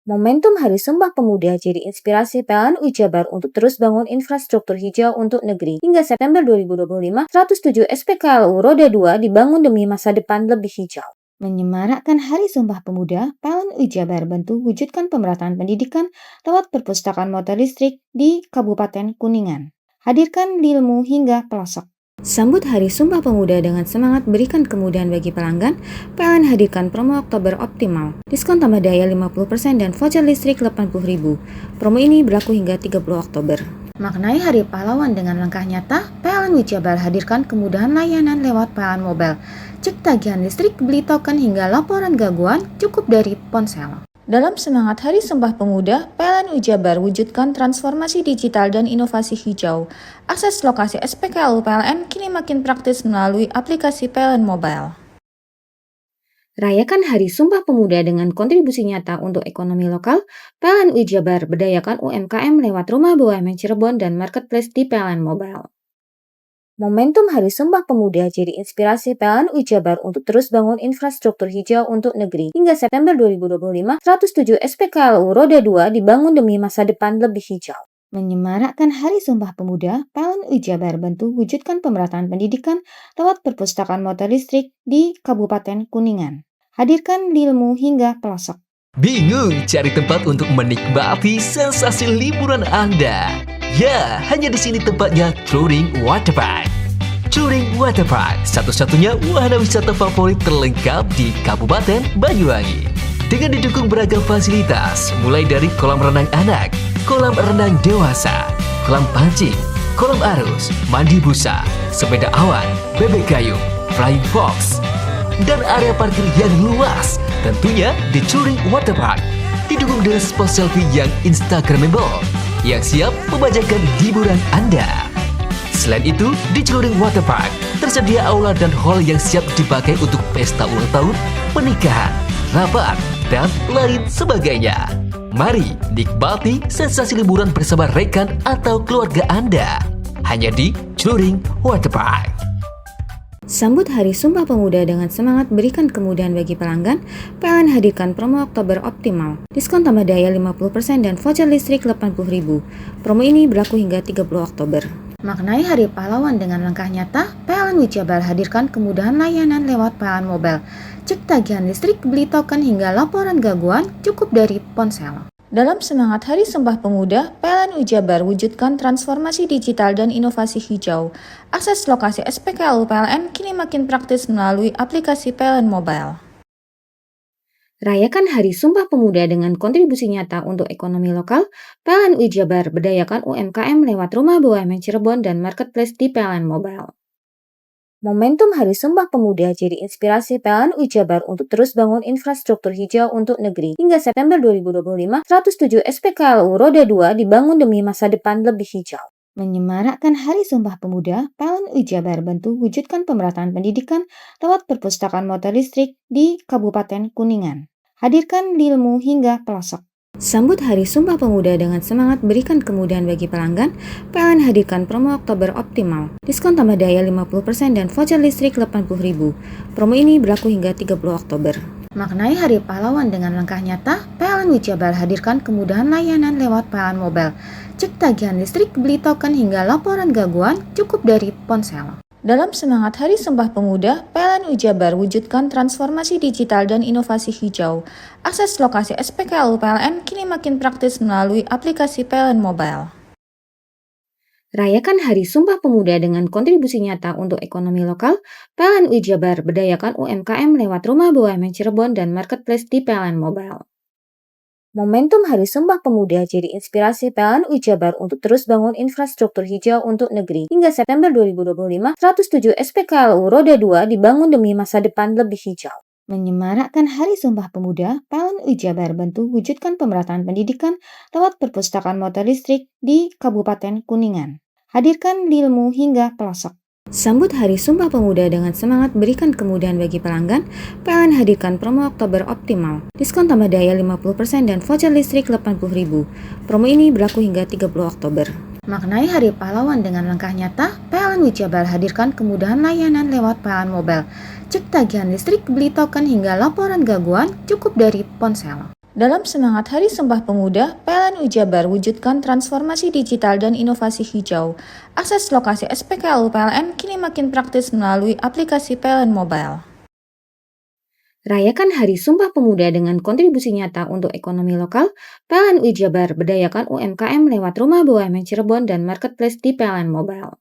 Momentum Hari Sumpah Pemuda jadi inspirasi PLN Wijabar untuk terus bangun infrastruktur hijau untuk negeri. Hingga September 2025, 107 SPKLU Roda 2 dibangun demi masa depan lebih hijau. Menyemarakkan Hari Sumpah Pemuda, PLN Wijabar bantu wujudkan pemerataan pendidikan lewat perpustakaan motor listrik di Kabupaten Kuningan. Hadirkan ilmu hingga pelosok. Sambut Hari Sumpah Pemuda dengan semangat berikan kemudahan bagi pelanggan, PLN hadirkan promo Oktober Optimal. Diskon tambah daya 50% dan voucher listrik 80.000. Promo ini berlaku hingga 30 Oktober. Maknai Hari Pahlawan dengan langkah nyata, PLN Wijabar hadirkan kemudahan layanan lewat PLN Mobile. Cek tagihan listrik, beli token hingga laporan gangguan cukup dari ponsel. Dalam semangat Hari Sumpah Pemuda, PLN Wijabar wujudkan transformasi digital dan inovasi hijau. Akses lokasi SPKLU PLN kini makin praktis melalui aplikasi PLN Mobile. Rayakan Hari Sumpah Pemuda dengan kontribusi nyata untuk ekonomi lokal. PLN Wijabar berdayakan UMKM lewat Rumah BUMN Cirebon dan Marketplace di PLN Mobile. Momentum Hari Sumpah Pemuda jadi inspirasi PLN Wijabar untuk terus bangun infrastruktur hijau untuk negeri. Hingga September 2025, 107 SPKLU Roda 2 dibangun demi masa depan lebih hijau. Menyemarakkan Hari Sumpah Pemuda, PLN Jabar bantu wujudkan pemerataan pendidikan lewat perpustakaan motor listrik di Kabupaten Kuningan. Hadirkan ilmu hingga pelosok. Bingung cari tempat untuk menikmati sensasi liburan Anda? Ya, hanya di sini tempatnya Touring Waterpark. Touring Waterpark, satu-satunya wahana wisata favorit terlengkap di Kabupaten Banyuwangi. Dengan didukung beragam fasilitas, mulai dari kolam renang anak, kolam renang dewasa, kolam pancing, kolam arus, mandi busa, sepeda awan, bebek kayu, flying fox, dan area parkir yang luas. Tentunya di Touring Waterpark didukung dengan spot selfie yang instagramable yang siap membajakan hiburan Anda. Selain itu, di Touring Waterpark tersedia aula dan hall yang siap dipakai untuk pesta ulang tahun, pernikahan, rapat, dan lain sebagainya. Mari nikmati sensasi liburan bersama rekan atau keluarga Anda. Hanya di Touring Waterpark. Sambut Hari Sumpah Pemuda dengan semangat berikan kemudahan bagi pelanggan, PLN hadirkan promo Oktober Optimal. Diskon tambah daya 50% dan voucher listrik 80.000. Promo ini berlaku hingga 30 Oktober. Maknai Hari Pahlawan dengan langkah nyata, PLN Jabar hadirkan kemudahan layanan lewat PLN Mobile. Cek tagihan listrik, beli token hingga laporan gangguan cukup dari ponsel. Dalam semangat Hari Sumpah Pemuda, PLN Jabar wujudkan transformasi digital dan inovasi hijau. Akses lokasi SPKLU PLN kini makin praktis melalui aplikasi PLN Mobile. Rayakan Hari Sumpah Pemuda dengan kontribusi nyata untuk ekonomi lokal, PLN Jabar berdayakan UMKM lewat Rumah BUMN Cirebon dan Marketplace di PLN Mobile. Momentum Hari Sumpah Pemuda jadi inspirasi PLN Jabar untuk terus bangun infrastruktur hijau untuk negeri. Hingga September 2025, 107 SPKLU Roda 2 dibangun demi masa depan lebih hijau. Menyemarakkan Hari Sumpah Pemuda, PLN Jabar bantu wujudkan pemerataan pendidikan lewat perpustakaan motor listrik di Kabupaten Kuningan. Hadirkan ilmu hingga pelosok. Sambut Hari Sumpah Pemuda dengan semangat berikan kemudahan bagi pelanggan, PLN hadirkan promo Oktober Optimal. Diskon tambah daya 50% dan voucher listrik 80.000. Promo ini berlaku hingga 30 Oktober. Maknai Hari Pahlawan dengan langkah nyata, PLN Jabar hadirkan kemudahan layanan lewat PLN Mobile. Cek tagihan listrik, beli token hingga laporan gangguan cukup dari ponsel. Dalam semangat Hari Sumpah Pemuda, PLN Jabar wujudkan transformasi digital dan inovasi hijau. Akses lokasi SPKLU PLN kini makin praktis melalui aplikasi PLN Mobile. Rayakan Hari Sumpah Pemuda dengan kontribusi nyata untuk ekonomi lokal, PLN Jabar berdayakan UMKM lewat Rumah BUMN Cirebon dan Marketplace di PLN Mobile. Momentum Hari Sumpah Pemuda jadi inspirasi PLN Jabar untuk terus bangun infrastruktur hijau untuk negeri. Hingga September 2025, 107 SPKLU Roda 2 dibangun demi masa depan lebih hijau. Menyemarakkan Hari Sumpah Pemuda, PLN Jabar bantu wujudkan pemerataan pendidikan lewat perpustakaan motor listrik di Kabupaten Kuningan. Hadirkan ilmu hingga pelosok. Sambut Hari Sumpah Pemuda dengan semangat berikan kemudahan bagi pelanggan, PLN hadirkan promo Oktober Optimal. Diskon tambah daya 50% dan voucher listrik 80.000. Promo ini berlaku hingga 30 Oktober. Maknai Hari Pahlawan dengan langkah nyata, PLN Jabar hadirkan kemudahan layanan lewat PLN Mobile. Cek tagihan listrik, beli token hingga laporan gangguan cukup dari ponsel. Dalam semangat Hari Sumpah Pemuda, PLN Jabar wujudkan transformasi digital dan inovasi hijau. Akses lokasi SPKLU PLN kini makin praktis melalui aplikasi PLN Mobile. Rayakan Hari Sumpah Pemuda dengan kontribusi nyata untuk ekonomi lokal, PLN Jabar berdayakan UMKM lewat Rumah BUMN Cirebon dan Marketplace di PLN Mobile.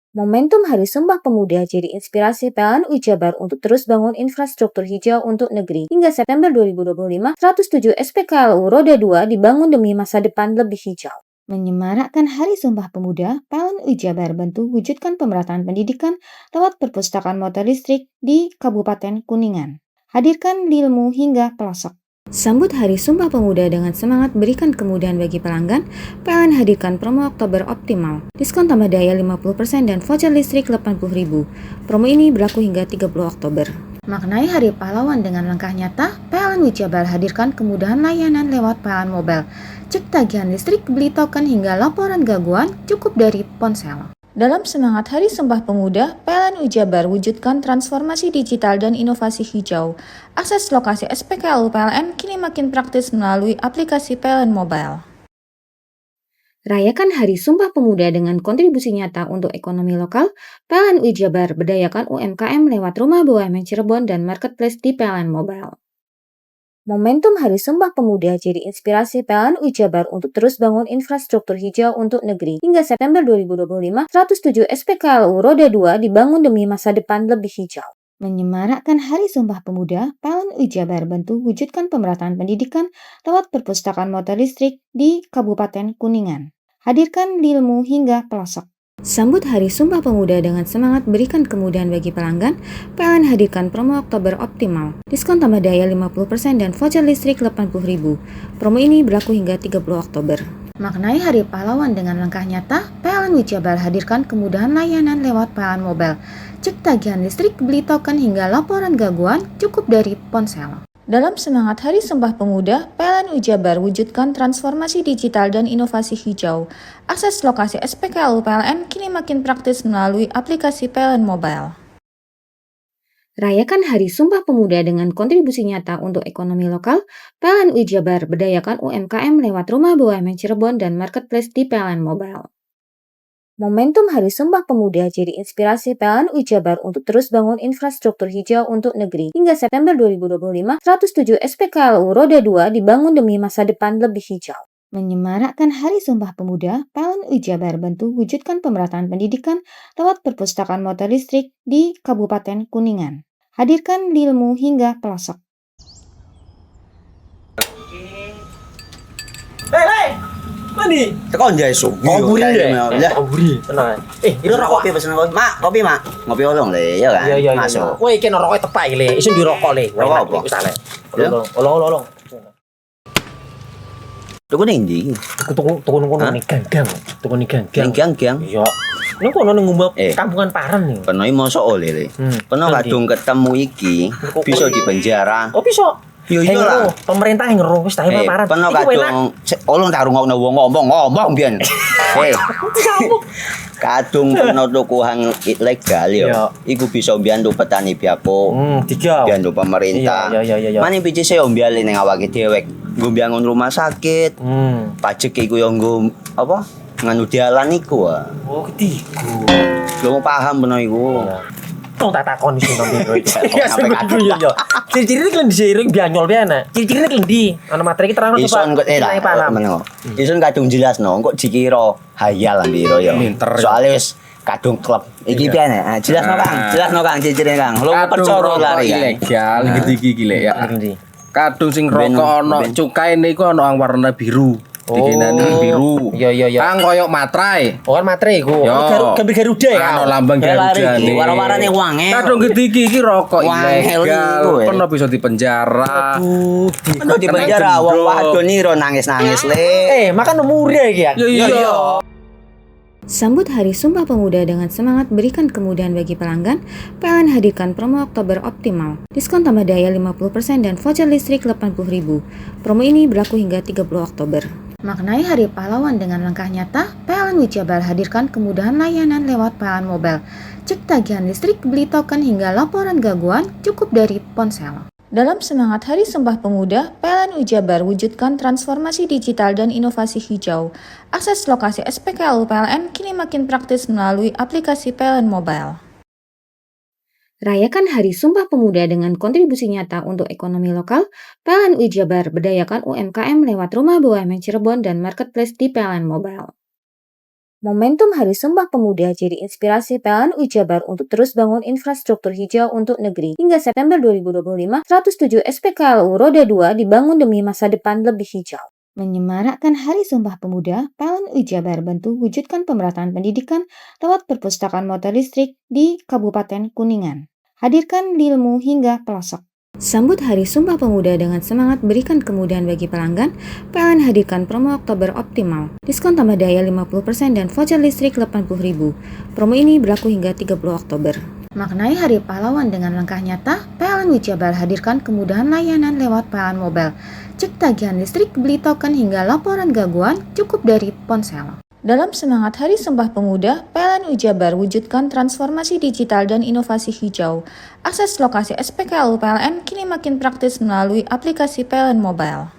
Momentum Hari Sumpah Pemuda jadi inspirasi PLN Jabar untuk terus bangun infrastruktur hijau untuk negeri. Hingga September 2025, 107 SPKLU Roda 2 dibangun demi masa depan lebih hijau. Menyemarakkan Hari Sumpah Pemuda, PLN Jabar bantu wujudkan pemerataan pendidikan lewat perpustakaan motor listrik di Kabupaten Kuningan. Hadirkan ilmu hingga pelosok. Sambut Hari Sumpah Pemuda dengan semangat berikan kemudahan bagi pelanggan, PLN hadirkan promo Oktober Optimal. Diskon tambah daya 50% dan voucher listrik 80.000. Promo ini berlaku hingga 30 Oktober. Maknai Hari Pahlawan dengan langkah nyata, PLN Jabar hadirkan kemudahan layanan lewat PLN Mobile. Cek tagihan listrik, beli token hingga laporan gangguan cukup dari ponsel. Dalam semangat Hari Sumpah Pemuda, PLN Jabar wujudkan transformasi digital dan inovasi hijau. Akses lokasi SPKLU PLN kini makin praktis melalui aplikasi PLN Mobile. Rayakan Hari Sumpah Pemuda dengan kontribusi nyata untuk ekonomi lokal. PLN UI Jabar berdayakan UMKM lewat Rumah BUMN Cirebon dan Marketplace di PLN Mobile. Momentum Hari Sumpah Pemuda jadi inspirasi PLN UI Jabar untuk terus bangun infrastruktur hijau untuk negeri. Hingga September 2025, 107 SPKLU Roda 2 dibangun demi masa depan lebih hijau. Menyemarakkan Hari Sumpah Pemuda, PLN UI Jabar bantu wujudkan pemerataan pendidikan lewat perpustakaan motor listrik di Kabupaten Kuningan. Hadirkan ilmu hingga pelosok. Sambut Hari Sumpah Pemuda dengan semangat berikan kemudahan bagi pelanggan, PLN hadirkan promo Oktober Optimal. Diskon tambah daya 50% dan voucher listrik 80.000. Promo ini berlaku hingga 30 Oktober. Maknai Hari Pahlawan dengan langkah nyata, PLN UI Jabar hadirkan kemudahan layanan lewat PLN Mobile. Cek tagihan listrik, beli token hingga laporan gangguan cukup dari ponsel. Dalam semangat Hari Sumpah Pemuda, PLN UI Jabar wujudkan transformasi digital dan inovasi hijau. Akses lokasi SPKLU PLN kini makin praktis melalui aplikasi PLN Mobile. Rayakan Hari Sumpah Pemuda dengan kontribusi nyata untuk ekonomi lokal. PLN UI Jabar berdayakan UMKM lewat Rumah BUMN Cirebon dan Marketplace di PLN Mobile. Momentum Hari Sumpah Pemuda jadi inspirasi PLN UI Jabar untuk terus bangun infrastruktur hijau untuk negeri. Hingga September 2025, 107 SPKLU Roda 2 dibangun demi masa depan lebih hijau. Menyemarakkan Hari Sumpah Pemuda, PLN UI Jabar bantu wujudkan pemerataan pendidikan lewat perpustakaan motor listrik di Kabupaten Kuningan. Hadirkan ilmu hingga pelosok. Hei! Mandi. Tekan jaya su. Komburi deh. Komburi. Tenang. Ini rokok. Kopi pesen kopi. Mak, kopi mak. Ngopi olong le, ya kan? Iya. Masuk. Woi, kena rokok tepak le. Isun dirokok le. Rokok apa? Wis ale. Olong. Tuku ning ndi? Tuku ngono ning gang. Tuku ning gang. Gang. Iya. Ning kono ning ngombe kampungan Paren nih. Peno iki mosok oleh le. Peno kadung ketemu iki bisa dipenjara. Oh, bisa. Yo iya lah. Pemerintah yang ngeruh wis tahe Paren. Peno kadung olong tak rungokno wong ngomong biyen. Kadung peno tuku hang ilegal yo. Iku bisa mbiyantu petani biako. Mbiyantu pemerintah. Iya. Mane pici se mbiale ning awake dhewek. Nggo mbiangun rumah sakit. Pajak iku yo nggo apa? Nganu dalan iku. Oh, ketiku. Lu paham peno iku. Tong tak takon iso nang biro iki. Sampai kadung yo. Ciri-cirine klen diseiring bianyol piana. Ciri-cirine klen ndi? Ana materi iki terangno Ison kok meneng. Ison kadung jelasno, kok dikira hayal nang biro yo. Soale wis kadung klub. Iki piana? Jelasno Kang ciri-cirine Kang. Lu percaya lari ilegal iki le ya. Kadung sing rokok ana cukaine iku ana warna biru. Dikenani biru. Iya. Kang koyo materai. Oh kan materai iku. Gambar Garuda ya. Ana lambang Garuda iki. Warna-warnane wangi. Kadung iki rokok ilegal. Pernah bisa dipenjara. Aduh, dipenjara wong wadon iro nangis-nangis le. Makan murah iki ya. Iya. Sambut Hari Sumpah Pemuda dengan semangat berikan kemudahan bagi pelanggan, PLN hadirkan promo Oktober Optimal. Diskon tambah daya 50% dan voucher listrik 80.000. Promo ini berlaku hingga 30 Oktober. Maknai Hari Pahlawan dengan langkah nyata, PLN UI Jabar hadirkan kemudahan layanan lewat PLN Mobile. Cek tagihan listrik, beli token hingga laporan gangguan cukup dari ponsel. Dalam semangat Hari Sumpah Pemuda, PLN UI Jabar wujudkan transformasi digital dan inovasi hijau. Akses lokasi SPKLU PLN kini makin praktis melalui aplikasi PLN Mobile. Rayakan Hari Sumpah Pemuda dengan kontribusi nyata untuk ekonomi lokal. PLN UI Jabar berdayakan UMKM lewat Rumah BUMN Cirebon dan Marketplace di PLN Mobile. Momentum Hari Sumpah Pemuda jadi inspirasi PLN UI Jabar untuk terus bangun infrastruktur hijau untuk negeri. Hingga September 2025, 107 SPKLU Roda 2 dibangun demi masa depan lebih hijau. Menyemarakkan Hari Sumpah Pemuda, PLN UI Jabar bantu wujudkan pemerataan pendidikan lewat perpustakaan motor listrik di Kabupaten Kuningan. Hadirkan ilmu hingga pelosok. Sambut Hari Sumpah Pemuda dengan semangat berikan kemudahan bagi pelanggan, PLN hadirkan promo Oktober Optimal. Diskon tambah daya 50% dan voucher listrik 80.000. Promo ini berlaku hingga 30 Oktober. Maknai Hari Pahlawan dengan langkah nyata, PLN UI Jabar hadirkan kemudahan layanan lewat PLN Mobile. Cek tagihan listrik, beli token hingga laporan gangguan cukup dari ponsel. Dalam semangat Hari Sumpah Pemuda, PLN UI Jabar wujudkan transformasi digital dan inovasi hijau. Akses lokasi SPKLU PLN kini makin praktis melalui aplikasi PLN Mobile.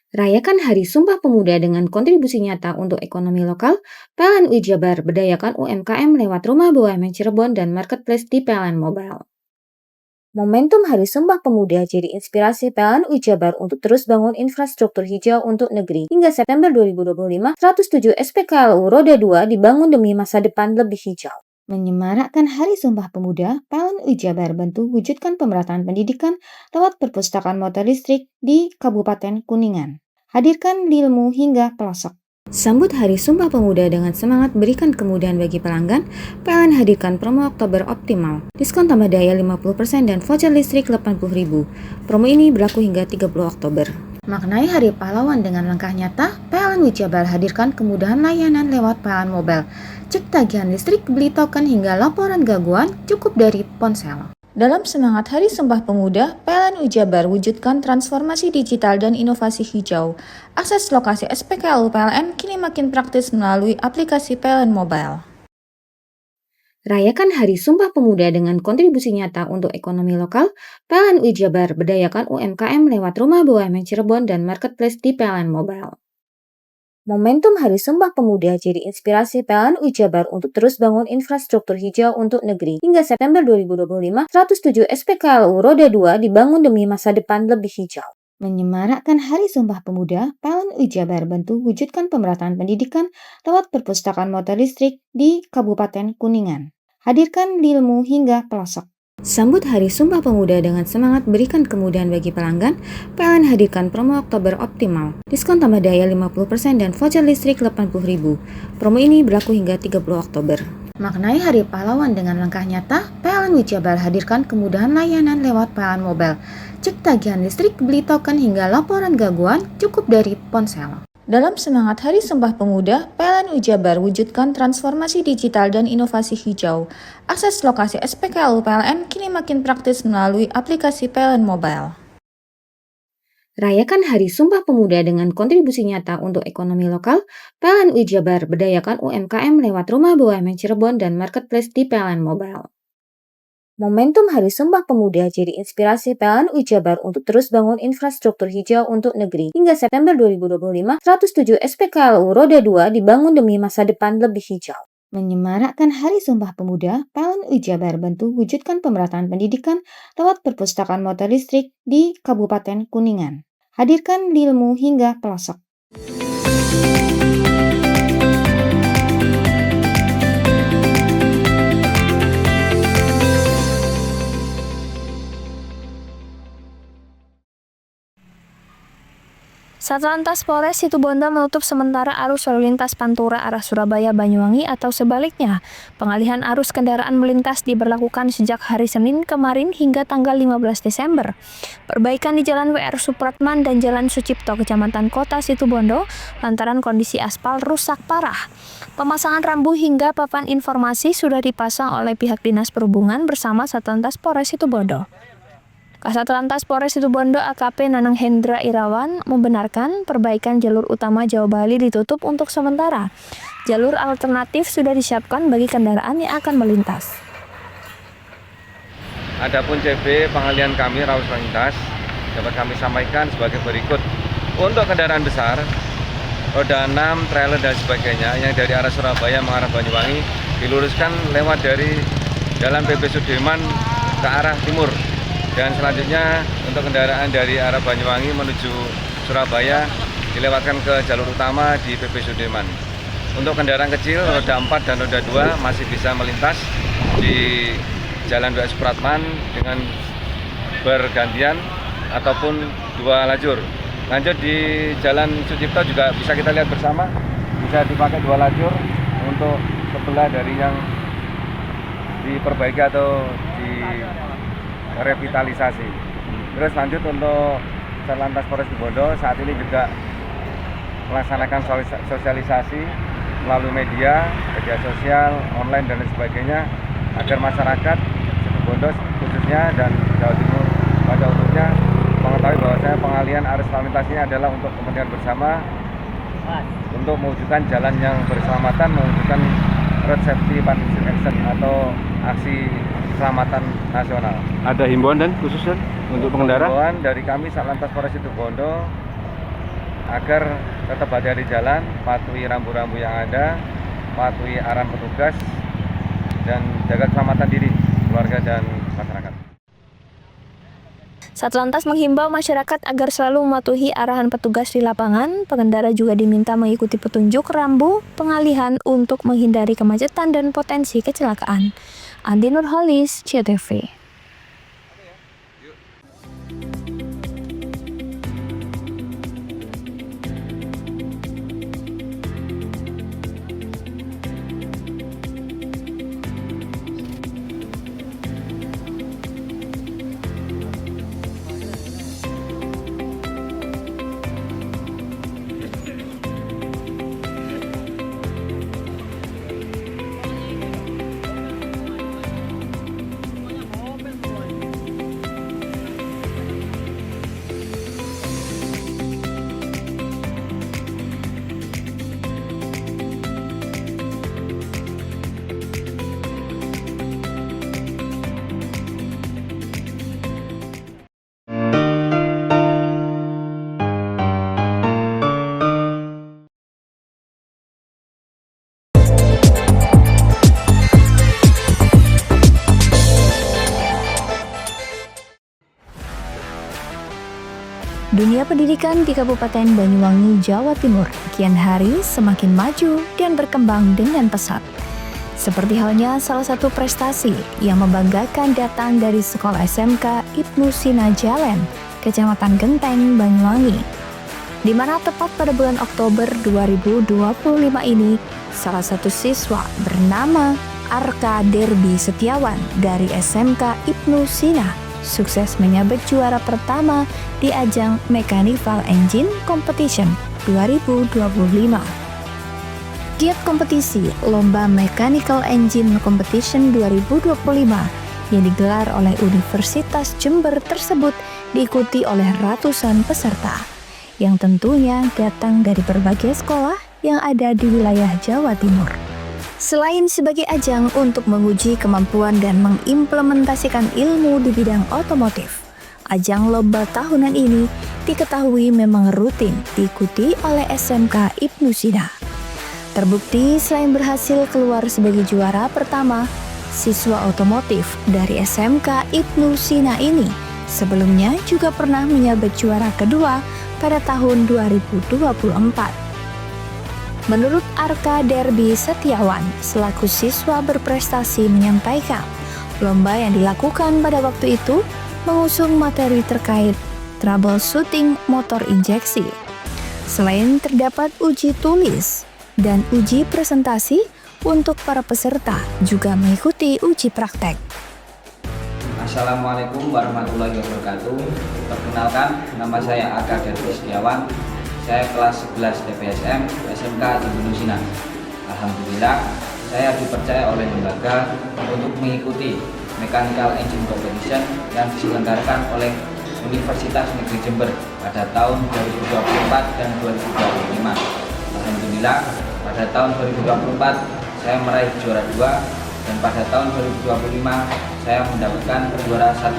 Rayakan Hari Sumpah Pemuda dengan kontribusi nyata untuk ekonomi lokal. PLN UI Jabar berdayakan UMKM lewat Rumah BUMN Cirebon dan Marketplace di PLN Mobile. Momentum Hari Sumpah Pemuda jadi inspirasi PLN UI Jabar untuk terus bangun infrastruktur hijau untuk negeri. Hingga September 2025, 107 SPKLU Roda 2 dibangun demi masa depan lebih hijau. Menyemarakkan Hari Sumpah Pemuda, PLN UI Jabar bantu wujudkan pemerataan pendidikan lewat perpustakaan motor listrik di Kabupaten Kuningan. Hadirkan ilmu hingga pelosok. Sambut Hari Sumpah Pemuda dengan semangat berikan kemudahan bagi pelanggan, PLN hadirkan promo Oktober Optimal. Diskon tambah daya 50% dan voucher listrik 80.000. Promo ini berlaku hingga 30 Oktober. Maknai Hari Pahlawan dengan langkah nyata, PLN UI Jabar hadirkan kemudahan layanan lewat PLN Mobile. Cek tagihan listrik, beli token hingga laporan gangguan cukup dari ponsel. Dalam semangat Hari Sumpah Pemuda, PLN UI Jabar wujudkan transformasi digital dan inovasi hijau. Akses lokasi SPKLU PLN kini makin praktis melalui aplikasi PLN Mobile. Rayakan Hari Sumpah Pemuda dengan kontribusi nyata untuk ekonomi lokal. PLN UI Jabar berdayakan UMKM lewat Rumah BUMN Cirebon dan Marketplace di PLN Mobile. Momentum Hari Sumpah Pemuda jadi inspirasi PLN UI Jabar untuk terus bangun infrastruktur hijau untuk negeri. Hingga September 2025, 107 SPKLU Roda 2 dibangun demi masa depan lebih hijau. Menyemarakkan Hari Sumpah Pemuda, PLN UI Jabar bantu wujudkan pemerataan pendidikan lewat perpustakaan motor listrik di Kabupaten Kuningan. Hadirkan ilmu hingga pelosok. Sambut Hari Sumpah Pemuda dengan semangat berikan kemudahan bagi pelanggan, PLN hadirkan promo Oktober Optimal. Diskon tambah daya 50% dan voucher listrik 80.000. Promo ini berlaku hingga 30 Oktober. Maknai Hari Pahlawan dengan langkah nyata, PLN UI Jabar hadirkan kemudahan layanan lewat PLN Mobile. Cek tagihan listrik, beli token hingga laporan gangguan cukup dari ponsel. Dalam semangat Hari Sumpah Pemuda, PLN UI Jabar wujudkan transformasi digital dan inovasi hijau. Akses lokasi SPKLU PLN kini makin praktis melalui aplikasi PLN Mobile. Rayakan Hari Sumpah Pemuda dengan kontribusi nyata untuk ekonomi lokal. PLN UI Jabar berdayakan UMKM lewat Rumah BUMN Cirebon dan Marketplace di PLN Mobile. Momentum Hari Sumpah Pemuda jadi inspirasi PLN UI Jabar untuk terus bangun infrastruktur hijau untuk negeri. Hingga September 2025, 107 SPKLU Roda 2 dibangun demi masa depan lebih hijau. Menyemarakkan Hari Sumpah Pemuda, PLN UI Jabar bantu wujudkan pemerataan pendidikan lewat perpustakaan motor listrik di Kabupaten Kuningan. Hadirkan ilmu hingga pelosok. Satlantas Polres Situbondo menutup sementara arus lalu lintas Pantura arah Surabaya Banyuwangi atau sebaliknya. Pengalihan arus kendaraan melintas diberlakukan sejak hari Senin kemarin hingga tanggal 15 Desember. Perbaikan di Jalan WR Supratman dan Jalan Sucipto Kecamatan Kota Situbondo lantaran kondisi aspal rusak parah. Pemasangan rambu hingga papan informasi sudah dipasang oleh pihak Dinas Perhubungan bersama Satlantas Polres Situbondo. Kasatlantas Polres Situbondo AKP Nanang Hendra Irawan membenarkan perbaikan jalur utama Jawa Bali ditutup untuk sementara. Jalur alternatif sudah disiapkan bagi kendaraan yang akan melintas. Adapun CB pengalihan kami arus lalu lintas dapat kami sampaikan sebagai berikut. Untuk kendaraan besar, roda 6, trailer dan sebagainya yang dari arah Surabaya mengarah Banyuwangi diluruskan lewat dari Jalan PP Sudirman ke arah timur. Dan selanjutnya untuk kendaraan dari arah Banyuwangi menuju Surabaya dilewatkan ke jalur utama di PP Sudirman. Untuk kendaraan kecil roda 4 dan roda 2 masih bisa melintas di Jalan WR Supratman dengan bergantian ataupun dua lajur. Lanjut di Jalan Sucipto juga bisa kita lihat bersama, bisa dipakai dua lajur untuk sebelah dari yang diperbaiki atau revitalisasi. Terus lanjut untuk Satlantas Polres Situbondo saat ini juga melaksanakan sosialisasi melalui media sosial, online dan sebagainya agar masyarakat Situbondo khususnya dan Jawa Timur pada umumnya mengetahui bahwasanya pengalihan arus lalu lintas ini adalah untuk kepentingan bersama untuk mewujudkan jalan yang berkeselamatan, mewujudkan road safety partnership action atau aksi keselamatan nasional. Ada himbauan dan khususnya untuk pengendara? Himbauan dari kami Satlantas Polres Situbondo agar tetap hati-hati jalan, patuhi rambu-rambu yang ada, patuhi arahan petugas, dan jaga keselamatan diri, keluarga, dan masyarakat. Satlantas menghimbau masyarakat agar selalu mematuhi arahan petugas di lapangan. Pengendara juga diminta mengikuti petunjuk rambu pengalihan untuk menghindari kemacetan dan potensi kecelakaan. Andi Nurholis, CTV. Dunia pendidikan di Kabupaten Banyuwangi, Jawa Timur kian hari semakin maju dan berkembang dengan pesat. Seperti halnya salah satu prestasi yang membanggakan datang dari Sekolah SMK Ibnu Sina Jalan, Kecamatan Genteng, Banyuwangi, di mana tepat pada bulan Oktober 2025 ini, salah satu siswa bernama Arka Derby Setiawan dari SMK Ibnu Sina sukses menyabet juara pertama di ajang Mechanical Engine Competition 2025. Giat kompetisi Lomba Mechanical Engine Competition 2025 yang digelar oleh Universitas Jember tersebut diikuti oleh ratusan peserta yang tentunya datang dari berbagai sekolah yang ada di wilayah Jawa Timur. Selain sebagai ajang untuk menguji kemampuan dan mengimplementasikan ilmu di bidang otomotif, ajang lomba tahunan ini diketahui memang rutin diikuti oleh SMK Ibnu Sina. Terbukti selain berhasil keluar sebagai juara pertama, siswa otomotif dari SMK Ibnu Sina ini sebelumnya juga pernah menyabet juara kedua pada tahun 2024. Menurut Arka Derby Setiawan, selaku siswa berprestasi menyampaikan, lomba yang dilakukan pada waktu itu mengusung materi terkait troubleshooting motor injeksi. Selain terdapat uji tulis dan uji presentasi, untuk para peserta juga mengikuti uji praktek. Assalamualaikum warahmatullahi wabarakatuh. Perkenalkan, nama saya Arka Derby Setiawan. Saya kelas 11 TPSM SMK Ibnu Sina. Alhamdulillah, saya dipercaya oleh lembaga untuk mengikuti Mechanical Engine Competition yang diselenggarakan oleh Universitas Negeri Jember pada tahun 2024 dan 2025. Alhamdulillah, pada tahun 2024 saya meraih juara 2 dan pada tahun 2025 saya mendapatkan juara 1.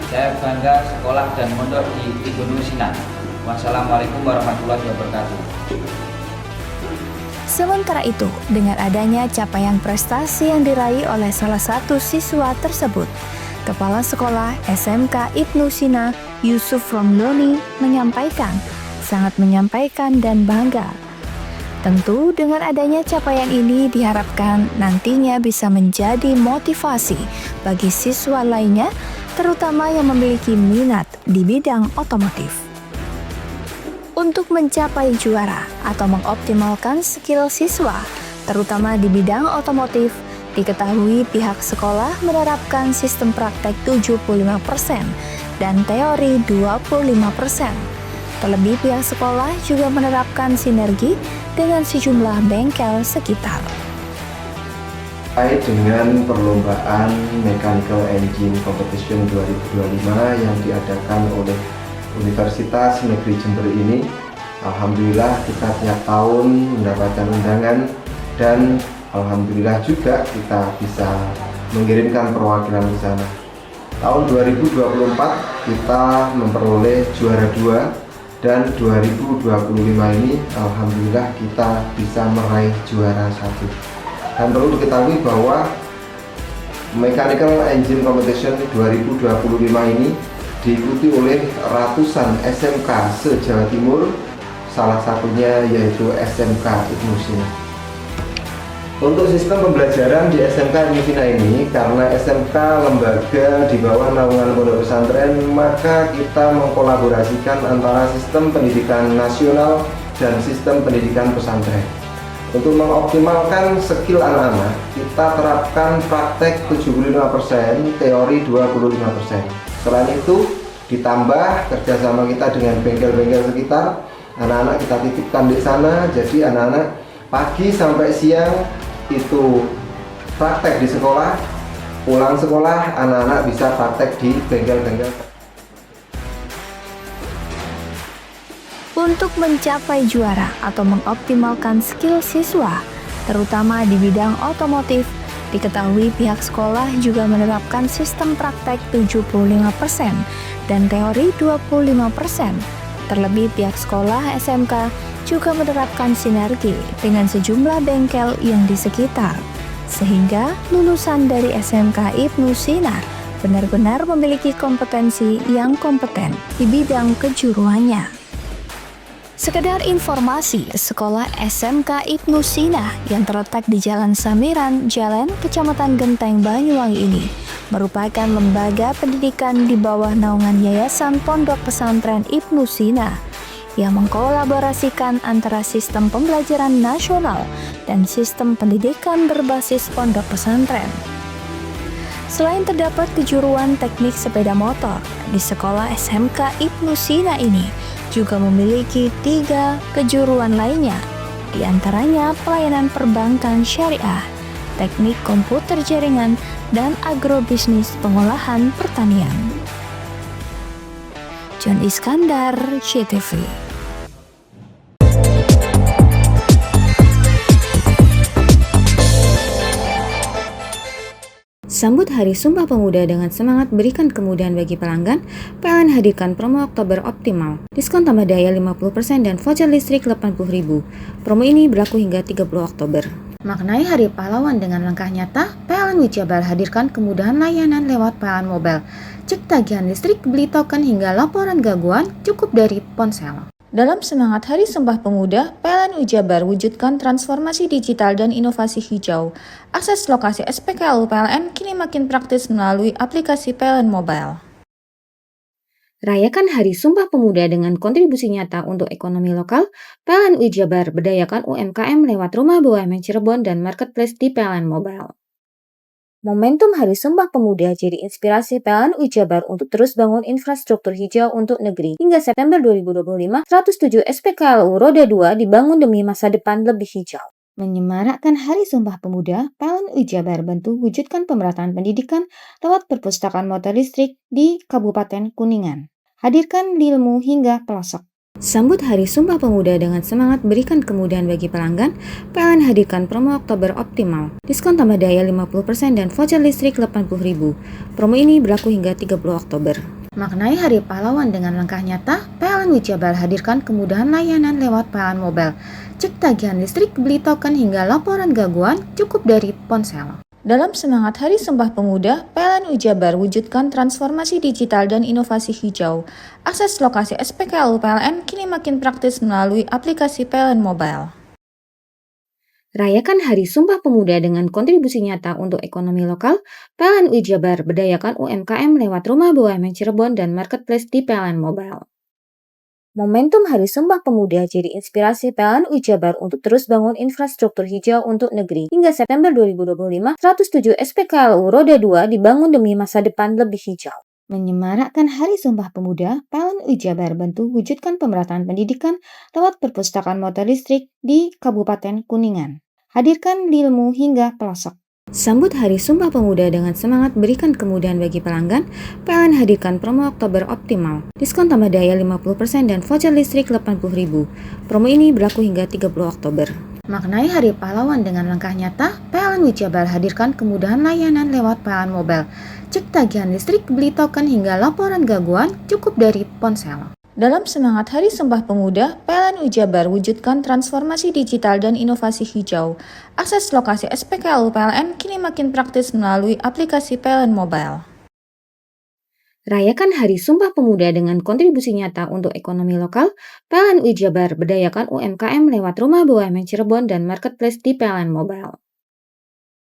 Saya bangga sekolah dan mondok di Ibnu Sina. Wassalamualaikum warahmatullahi wabarakatuh. Sementara itu, dengan adanya capaian prestasi yang diraih oleh salah satu siswa tersebut, Kepala Sekolah SMK Ibnu Sina, Yusuf Romdoni, sangat menyampaikan dan bangga. Tentu dengan adanya capaian ini diharapkan nantinya bisa menjadi motivasi bagi siswa lainnya, terutama yang memiliki minat di bidang otomotif. Untuk mencapai juara atau mengoptimalkan skill siswa, terutama di bidang otomotif, diketahui pihak sekolah menerapkan sistem praktek 75% dan teori 25%. Terlebih pihak sekolah juga menerapkan sinergi dengan sejumlah bengkel sekitar. Terkait dengan perlombaan Mechanical Engine Competition 2025 yang diadakan oleh Universitas Negeri Jember ini, alhamdulillah kita tiap tahun mendapatkan undangan dan alhamdulillah juga kita bisa mengirimkan perwakilan ke sana. Tahun 2024 kita memperoleh juara 2 Dan 2025 ini alhamdulillah kita bisa meraih juara 1. Dan perlu diketahui bahwa Mechanical Engine Competition 2025 ini diikuti oleh ratusan SMK se-Jawa Timur, salah satunya yaitu SMK Ibnu Sina. Untuk sistem pembelajaran di SMK Ibnu Sina ini, karena SMK lembaga di bawah naungan pondok pesantren, maka kita mengkolaborasikan antara sistem pendidikan nasional dan sistem pendidikan pesantren. Untuk mengoptimalkan skill anak-anak, kita terapkan praktek 75%, teori 25%. Selain itu, ditambah kerjasama kita dengan bengkel-bengkel sekitar, anak-anak kita titipkan di sana, jadi anak-anak pagi sampai siang itu praktek di sekolah, pulang sekolah anak-anak bisa praktek di bengkel-bengkel. Untuk mencapai juara atau mengoptimalkan skill siswa, terutama di bidang otomotif, diketahui pihak sekolah juga menerapkan sistem praktek 75% dan teori 25%. Terlebih pihak sekolah SMK juga menerapkan sinergi dengan sejumlah bengkel yang di sekitar, sehingga lulusan dari SMK Ibnu Sina benar-benar memiliki kompetensi yang kompeten di bidang kejuruannya. Sekedar informasi, sekolah SMK Ibnu Sina yang terletak di Jalan Samiran, Jalan Kecamatan Genteng, Banyuwangi ini merupakan lembaga pendidikan di bawah naungan Yayasan Pondok Pesantren Ibnu Sina yang mengkolaborasikan antara sistem pembelajaran nasional dan sistem pendidikan berbasis pondok pesantren. Selain terdapat kejuruan teknik sepeda motor, di sekolah SMK Ibnu Sina ini juga memiliki 3 kejuruan lainnya, di antaranya pelayanan perbankan syariah, teknik komputer jaringan, dan agrobisnis pengolahan pertanian. John Iskandar, CTV. Sambut Hari Sumpah Pemuda dengan semangat berikan kemudahan bagi pelanggan, PLN hadirkan promo Oktober optimal. Diskon tambah daya 50% dan voucher listrik 80.000. Promo ini berlaku hingga 30 Oktober. Maknai Hari Pahlawan dengan langkah nyata, PLN Wijabar hadirkan kemudahan layanan lewat PLN Mobile. Cek tagihan listrik, beli token hingga laporan gangguan cukup dari ponsel. Dalam semangat Hari Sumpah Pemuda, PLN Wijabar wujudkan transformasi digital dan inovasi hijau. Akses lokasi SPKLU PLN kini makin praktis melalui aplikasi PLN Mobile. Rayakan Hari Sumpah Pemuda dengan kontribusi nyata untuk ekonomi lokal. PLN Wijabar berdayakan UMKM lewat Rumah BUMN Cirebon dan Marketplace di PLN Mobile. Momentum Hari Sumpah Pemuda jadi inspirasi PLN Wijabar untuk terus bangun infrastruktur hijau untuk negeri. Hingga September 2025, 107 SPKLU Roda 2 dibangun demi masa depan lebih hijau. Menyemarakkan Hari Sumpah Pemuda, PLN Wijabar bantu wujudkan pemerataan pendidikan lewat perpustakaan motor listrik di Kabupaten Kuningan. Hadirkan ilmu hingga pelosok. Sambut Hari Sumpah Pemuda dengan semangat berikan kemudahan bagi pelanggan, PLN hadirkan promo Oktober optimal. Diskon tambah daya 50% dan voucher listrik 80.000. Promo ini berlaku hingga 30 Oktober. Maknai Hari Pahlawan dengan langkah nyata, PLN Wijabar hadirkan kemudahan layanan lewat PLN Mobile. Cek tagihan listrik, beli token hingga laporan gangguan cukup dari ponsel. Dalam semangat Hari Sumpah Pemuda, PLN Wijabar wujudkan transformasi digital dan inovasi hijau. Akses lokasi SPKLU PLN kini makin praktis melalui aplikasi PLN Mobile. Rayakan Hari Sumpah Pemuda dengan kontribusi nyata untuk ekonomi lokal. PLN Wijabar berdayakan UMKM lewat Rumah BUMN Cirebon dan Marketplace di PLN Mobile. Momentum Hari Sumpah Pemuda jadi inspirasi PLN Wijabar untuk terus bangun infrastruktur hijau untuk negeri. Hingga September 2025, 107 SPKLU Roda 2 dibangun demi masa depan lebih hijau. Menyemarakkan Hari Sumpah Pemuda, PLN Wijabar bantu wujudkan pemerataan pendidikan lewat perpustakaan motor listrik di Kabupaten Kuningan. Hadirkan ilmu hingga pelosok. Sambut Hari Sumpah Pemuda dengan semangat berikan kemudahan bagi pelanggan, PLN hadirkan promo Oktober optimal. Diskon tambah daya 50% dan voucher listrik 80.000. Promo ini berlaku hingga 30 Oktober. Maknai Hari Pahlawan dengan langkah nyata, PLN Wijabar hadirkan kemudahan layanan lewat PLN Mobile. Cek tagihan listrik, beli token hingga laporan gangguan cukup dari ponsel. Dalam semangat Hari Sumpah Pemuda, PLN Jabar wujudkan transformasi digital dan inovasi hijau. Akses lokasi SPKLU PLN kini makin praktis melalui aplikasi PLN Mobile. Rayakan Hari Sumpah Pemuda dengan kontribusi nyata untuk ekonomi lokal. PLN Jabar berdayakan UMKM lewat Rumah BUMN Cirebon dan Marketplace di PLN Mobile.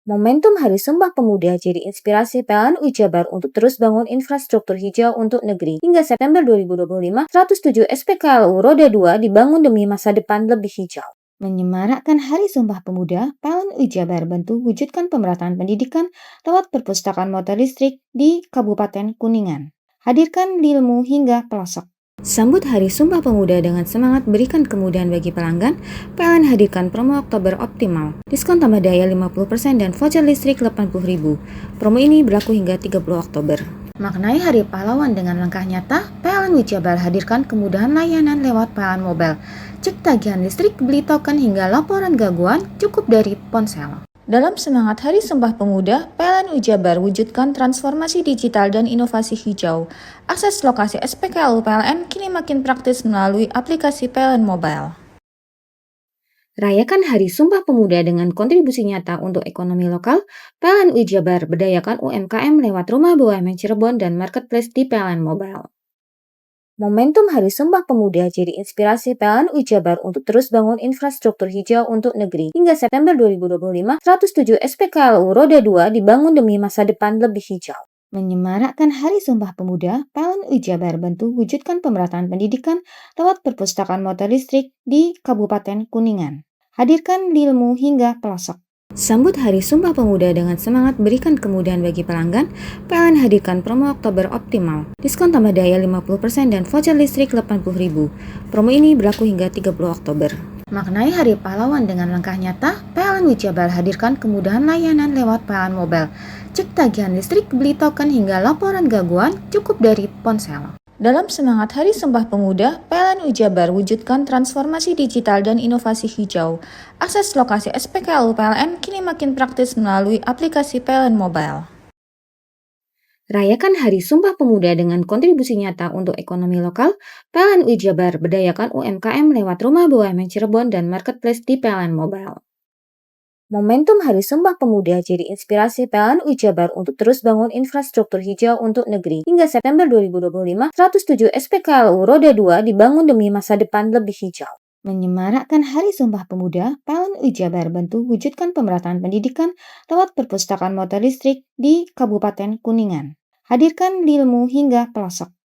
Momentum Hari Sumpah Pemuda jadi inspirasi PLN Jabar untuk terus bangun infrastruktur hijau untuk negeri. Hingga September 2025, 107 SPKLU Roda 2 dibangun demi masa depan lebih hijau. Menyemarakkan Hari Sumpah Pemuda, PLN Jabar bantu wujudkan pemerataan pendidikan lewat perpustakaan motor listrik di Kabupaten Kuningan. Hadirkan ilmu hingga pelosok. Sambut Hari Sumpah Pemuda dengan semangat berikan kemudahan bagi pelanggan, PLN hadirkan promo Oktober optimal. Diskon tambah daya 50% dan voucher listrik 80.000. Promo ini berlaku hingga 30 Oktober. Maknai Hari Pahlawan dengan langkah nyata, PLN Jabar hadirkan kemudahan layanan lewat PLN Mobile. Cek tagihan listrik, beli token hingga laporan gangguan cukup dari ponsel. Dalam semangat Hari Sumpah Pemuda, PLN Jabar wujudkan transformasi digital dan inovasi hijau. Akses lokasi SPKLU PLN kini makin praktis melalui aplikasi PLN Mobile. Rayakan Hari Sumpah Pemuda dengan kontribusi nyata untuk ekonomi lokal. PLN Jabar berdayakan UMKM lewat Rumah BUMN Cirebon dan Marketplace di PLN Mobile. Momentum Hari Sumpah Pemuda jadi inspirasi PLN Jabar untuk terus bangun infrastruktur hijau untuk negeri. Hingga September 2025, 107 SPKLU Roda 2 dibangun demi masa depan lebih hijau. Menyemarakkan Hari Sumpah Pemuda, PLN Jabar bantu wujudkan pemerataan pendidikan lewat perpustakaan motor listrik di Kabupaten Kuningan. Hadirkan ilmu hingga pelosok. Sambut Hari Sumpah Pemuda dengan semangat berikan kemudahan bagi pelanggan, PLN hadirkan promo Oktober optimal. Diskon tambah daya 50% dan voucher listrik 80.000. Promo ini berlaku hingga 30 Oktober. Maknai Hari Pahlawan dengan langkah nyata, PLN Jabar hadirkan kemudahan layanan lewat PLN Mobile. Cek tagihan listrik, beli token hingga laporan gangguan cukup dari ponsel. Dalam semangat Hari Sumpah Pemuda, PLN Jabar wujudkan transformasi digital dan inovasi hijau. Akses lokasi SPKLU PLN kini makin praktis melalui aplikasi PLN Mobile. Rayakan Hari Sumpah Pemuda dengan kontribusi nyata untuk ekonomi lokal. PLN Jabar berdayakan UMKM lewat Rumah BUMN Cirebon dan Marketplace di PLN Mobile. Momentum Hari Sumpah Pemuda jadi inspirasi PLN Jabar untuk terus bangun infrastruktur hijau untuk negeri. Hingga September 2025, 107 SPKLU Roda 2 dibangun demi masa depan lebih hijau. Menyemarakkan Hari Sumpah Pemuda, PLN Jabar bantu wujudkan pemerataan pendidikan lewat perpustakaan motor listrik di Kabupaten Kuningan. Hadirkan ilmu hingga pelosok.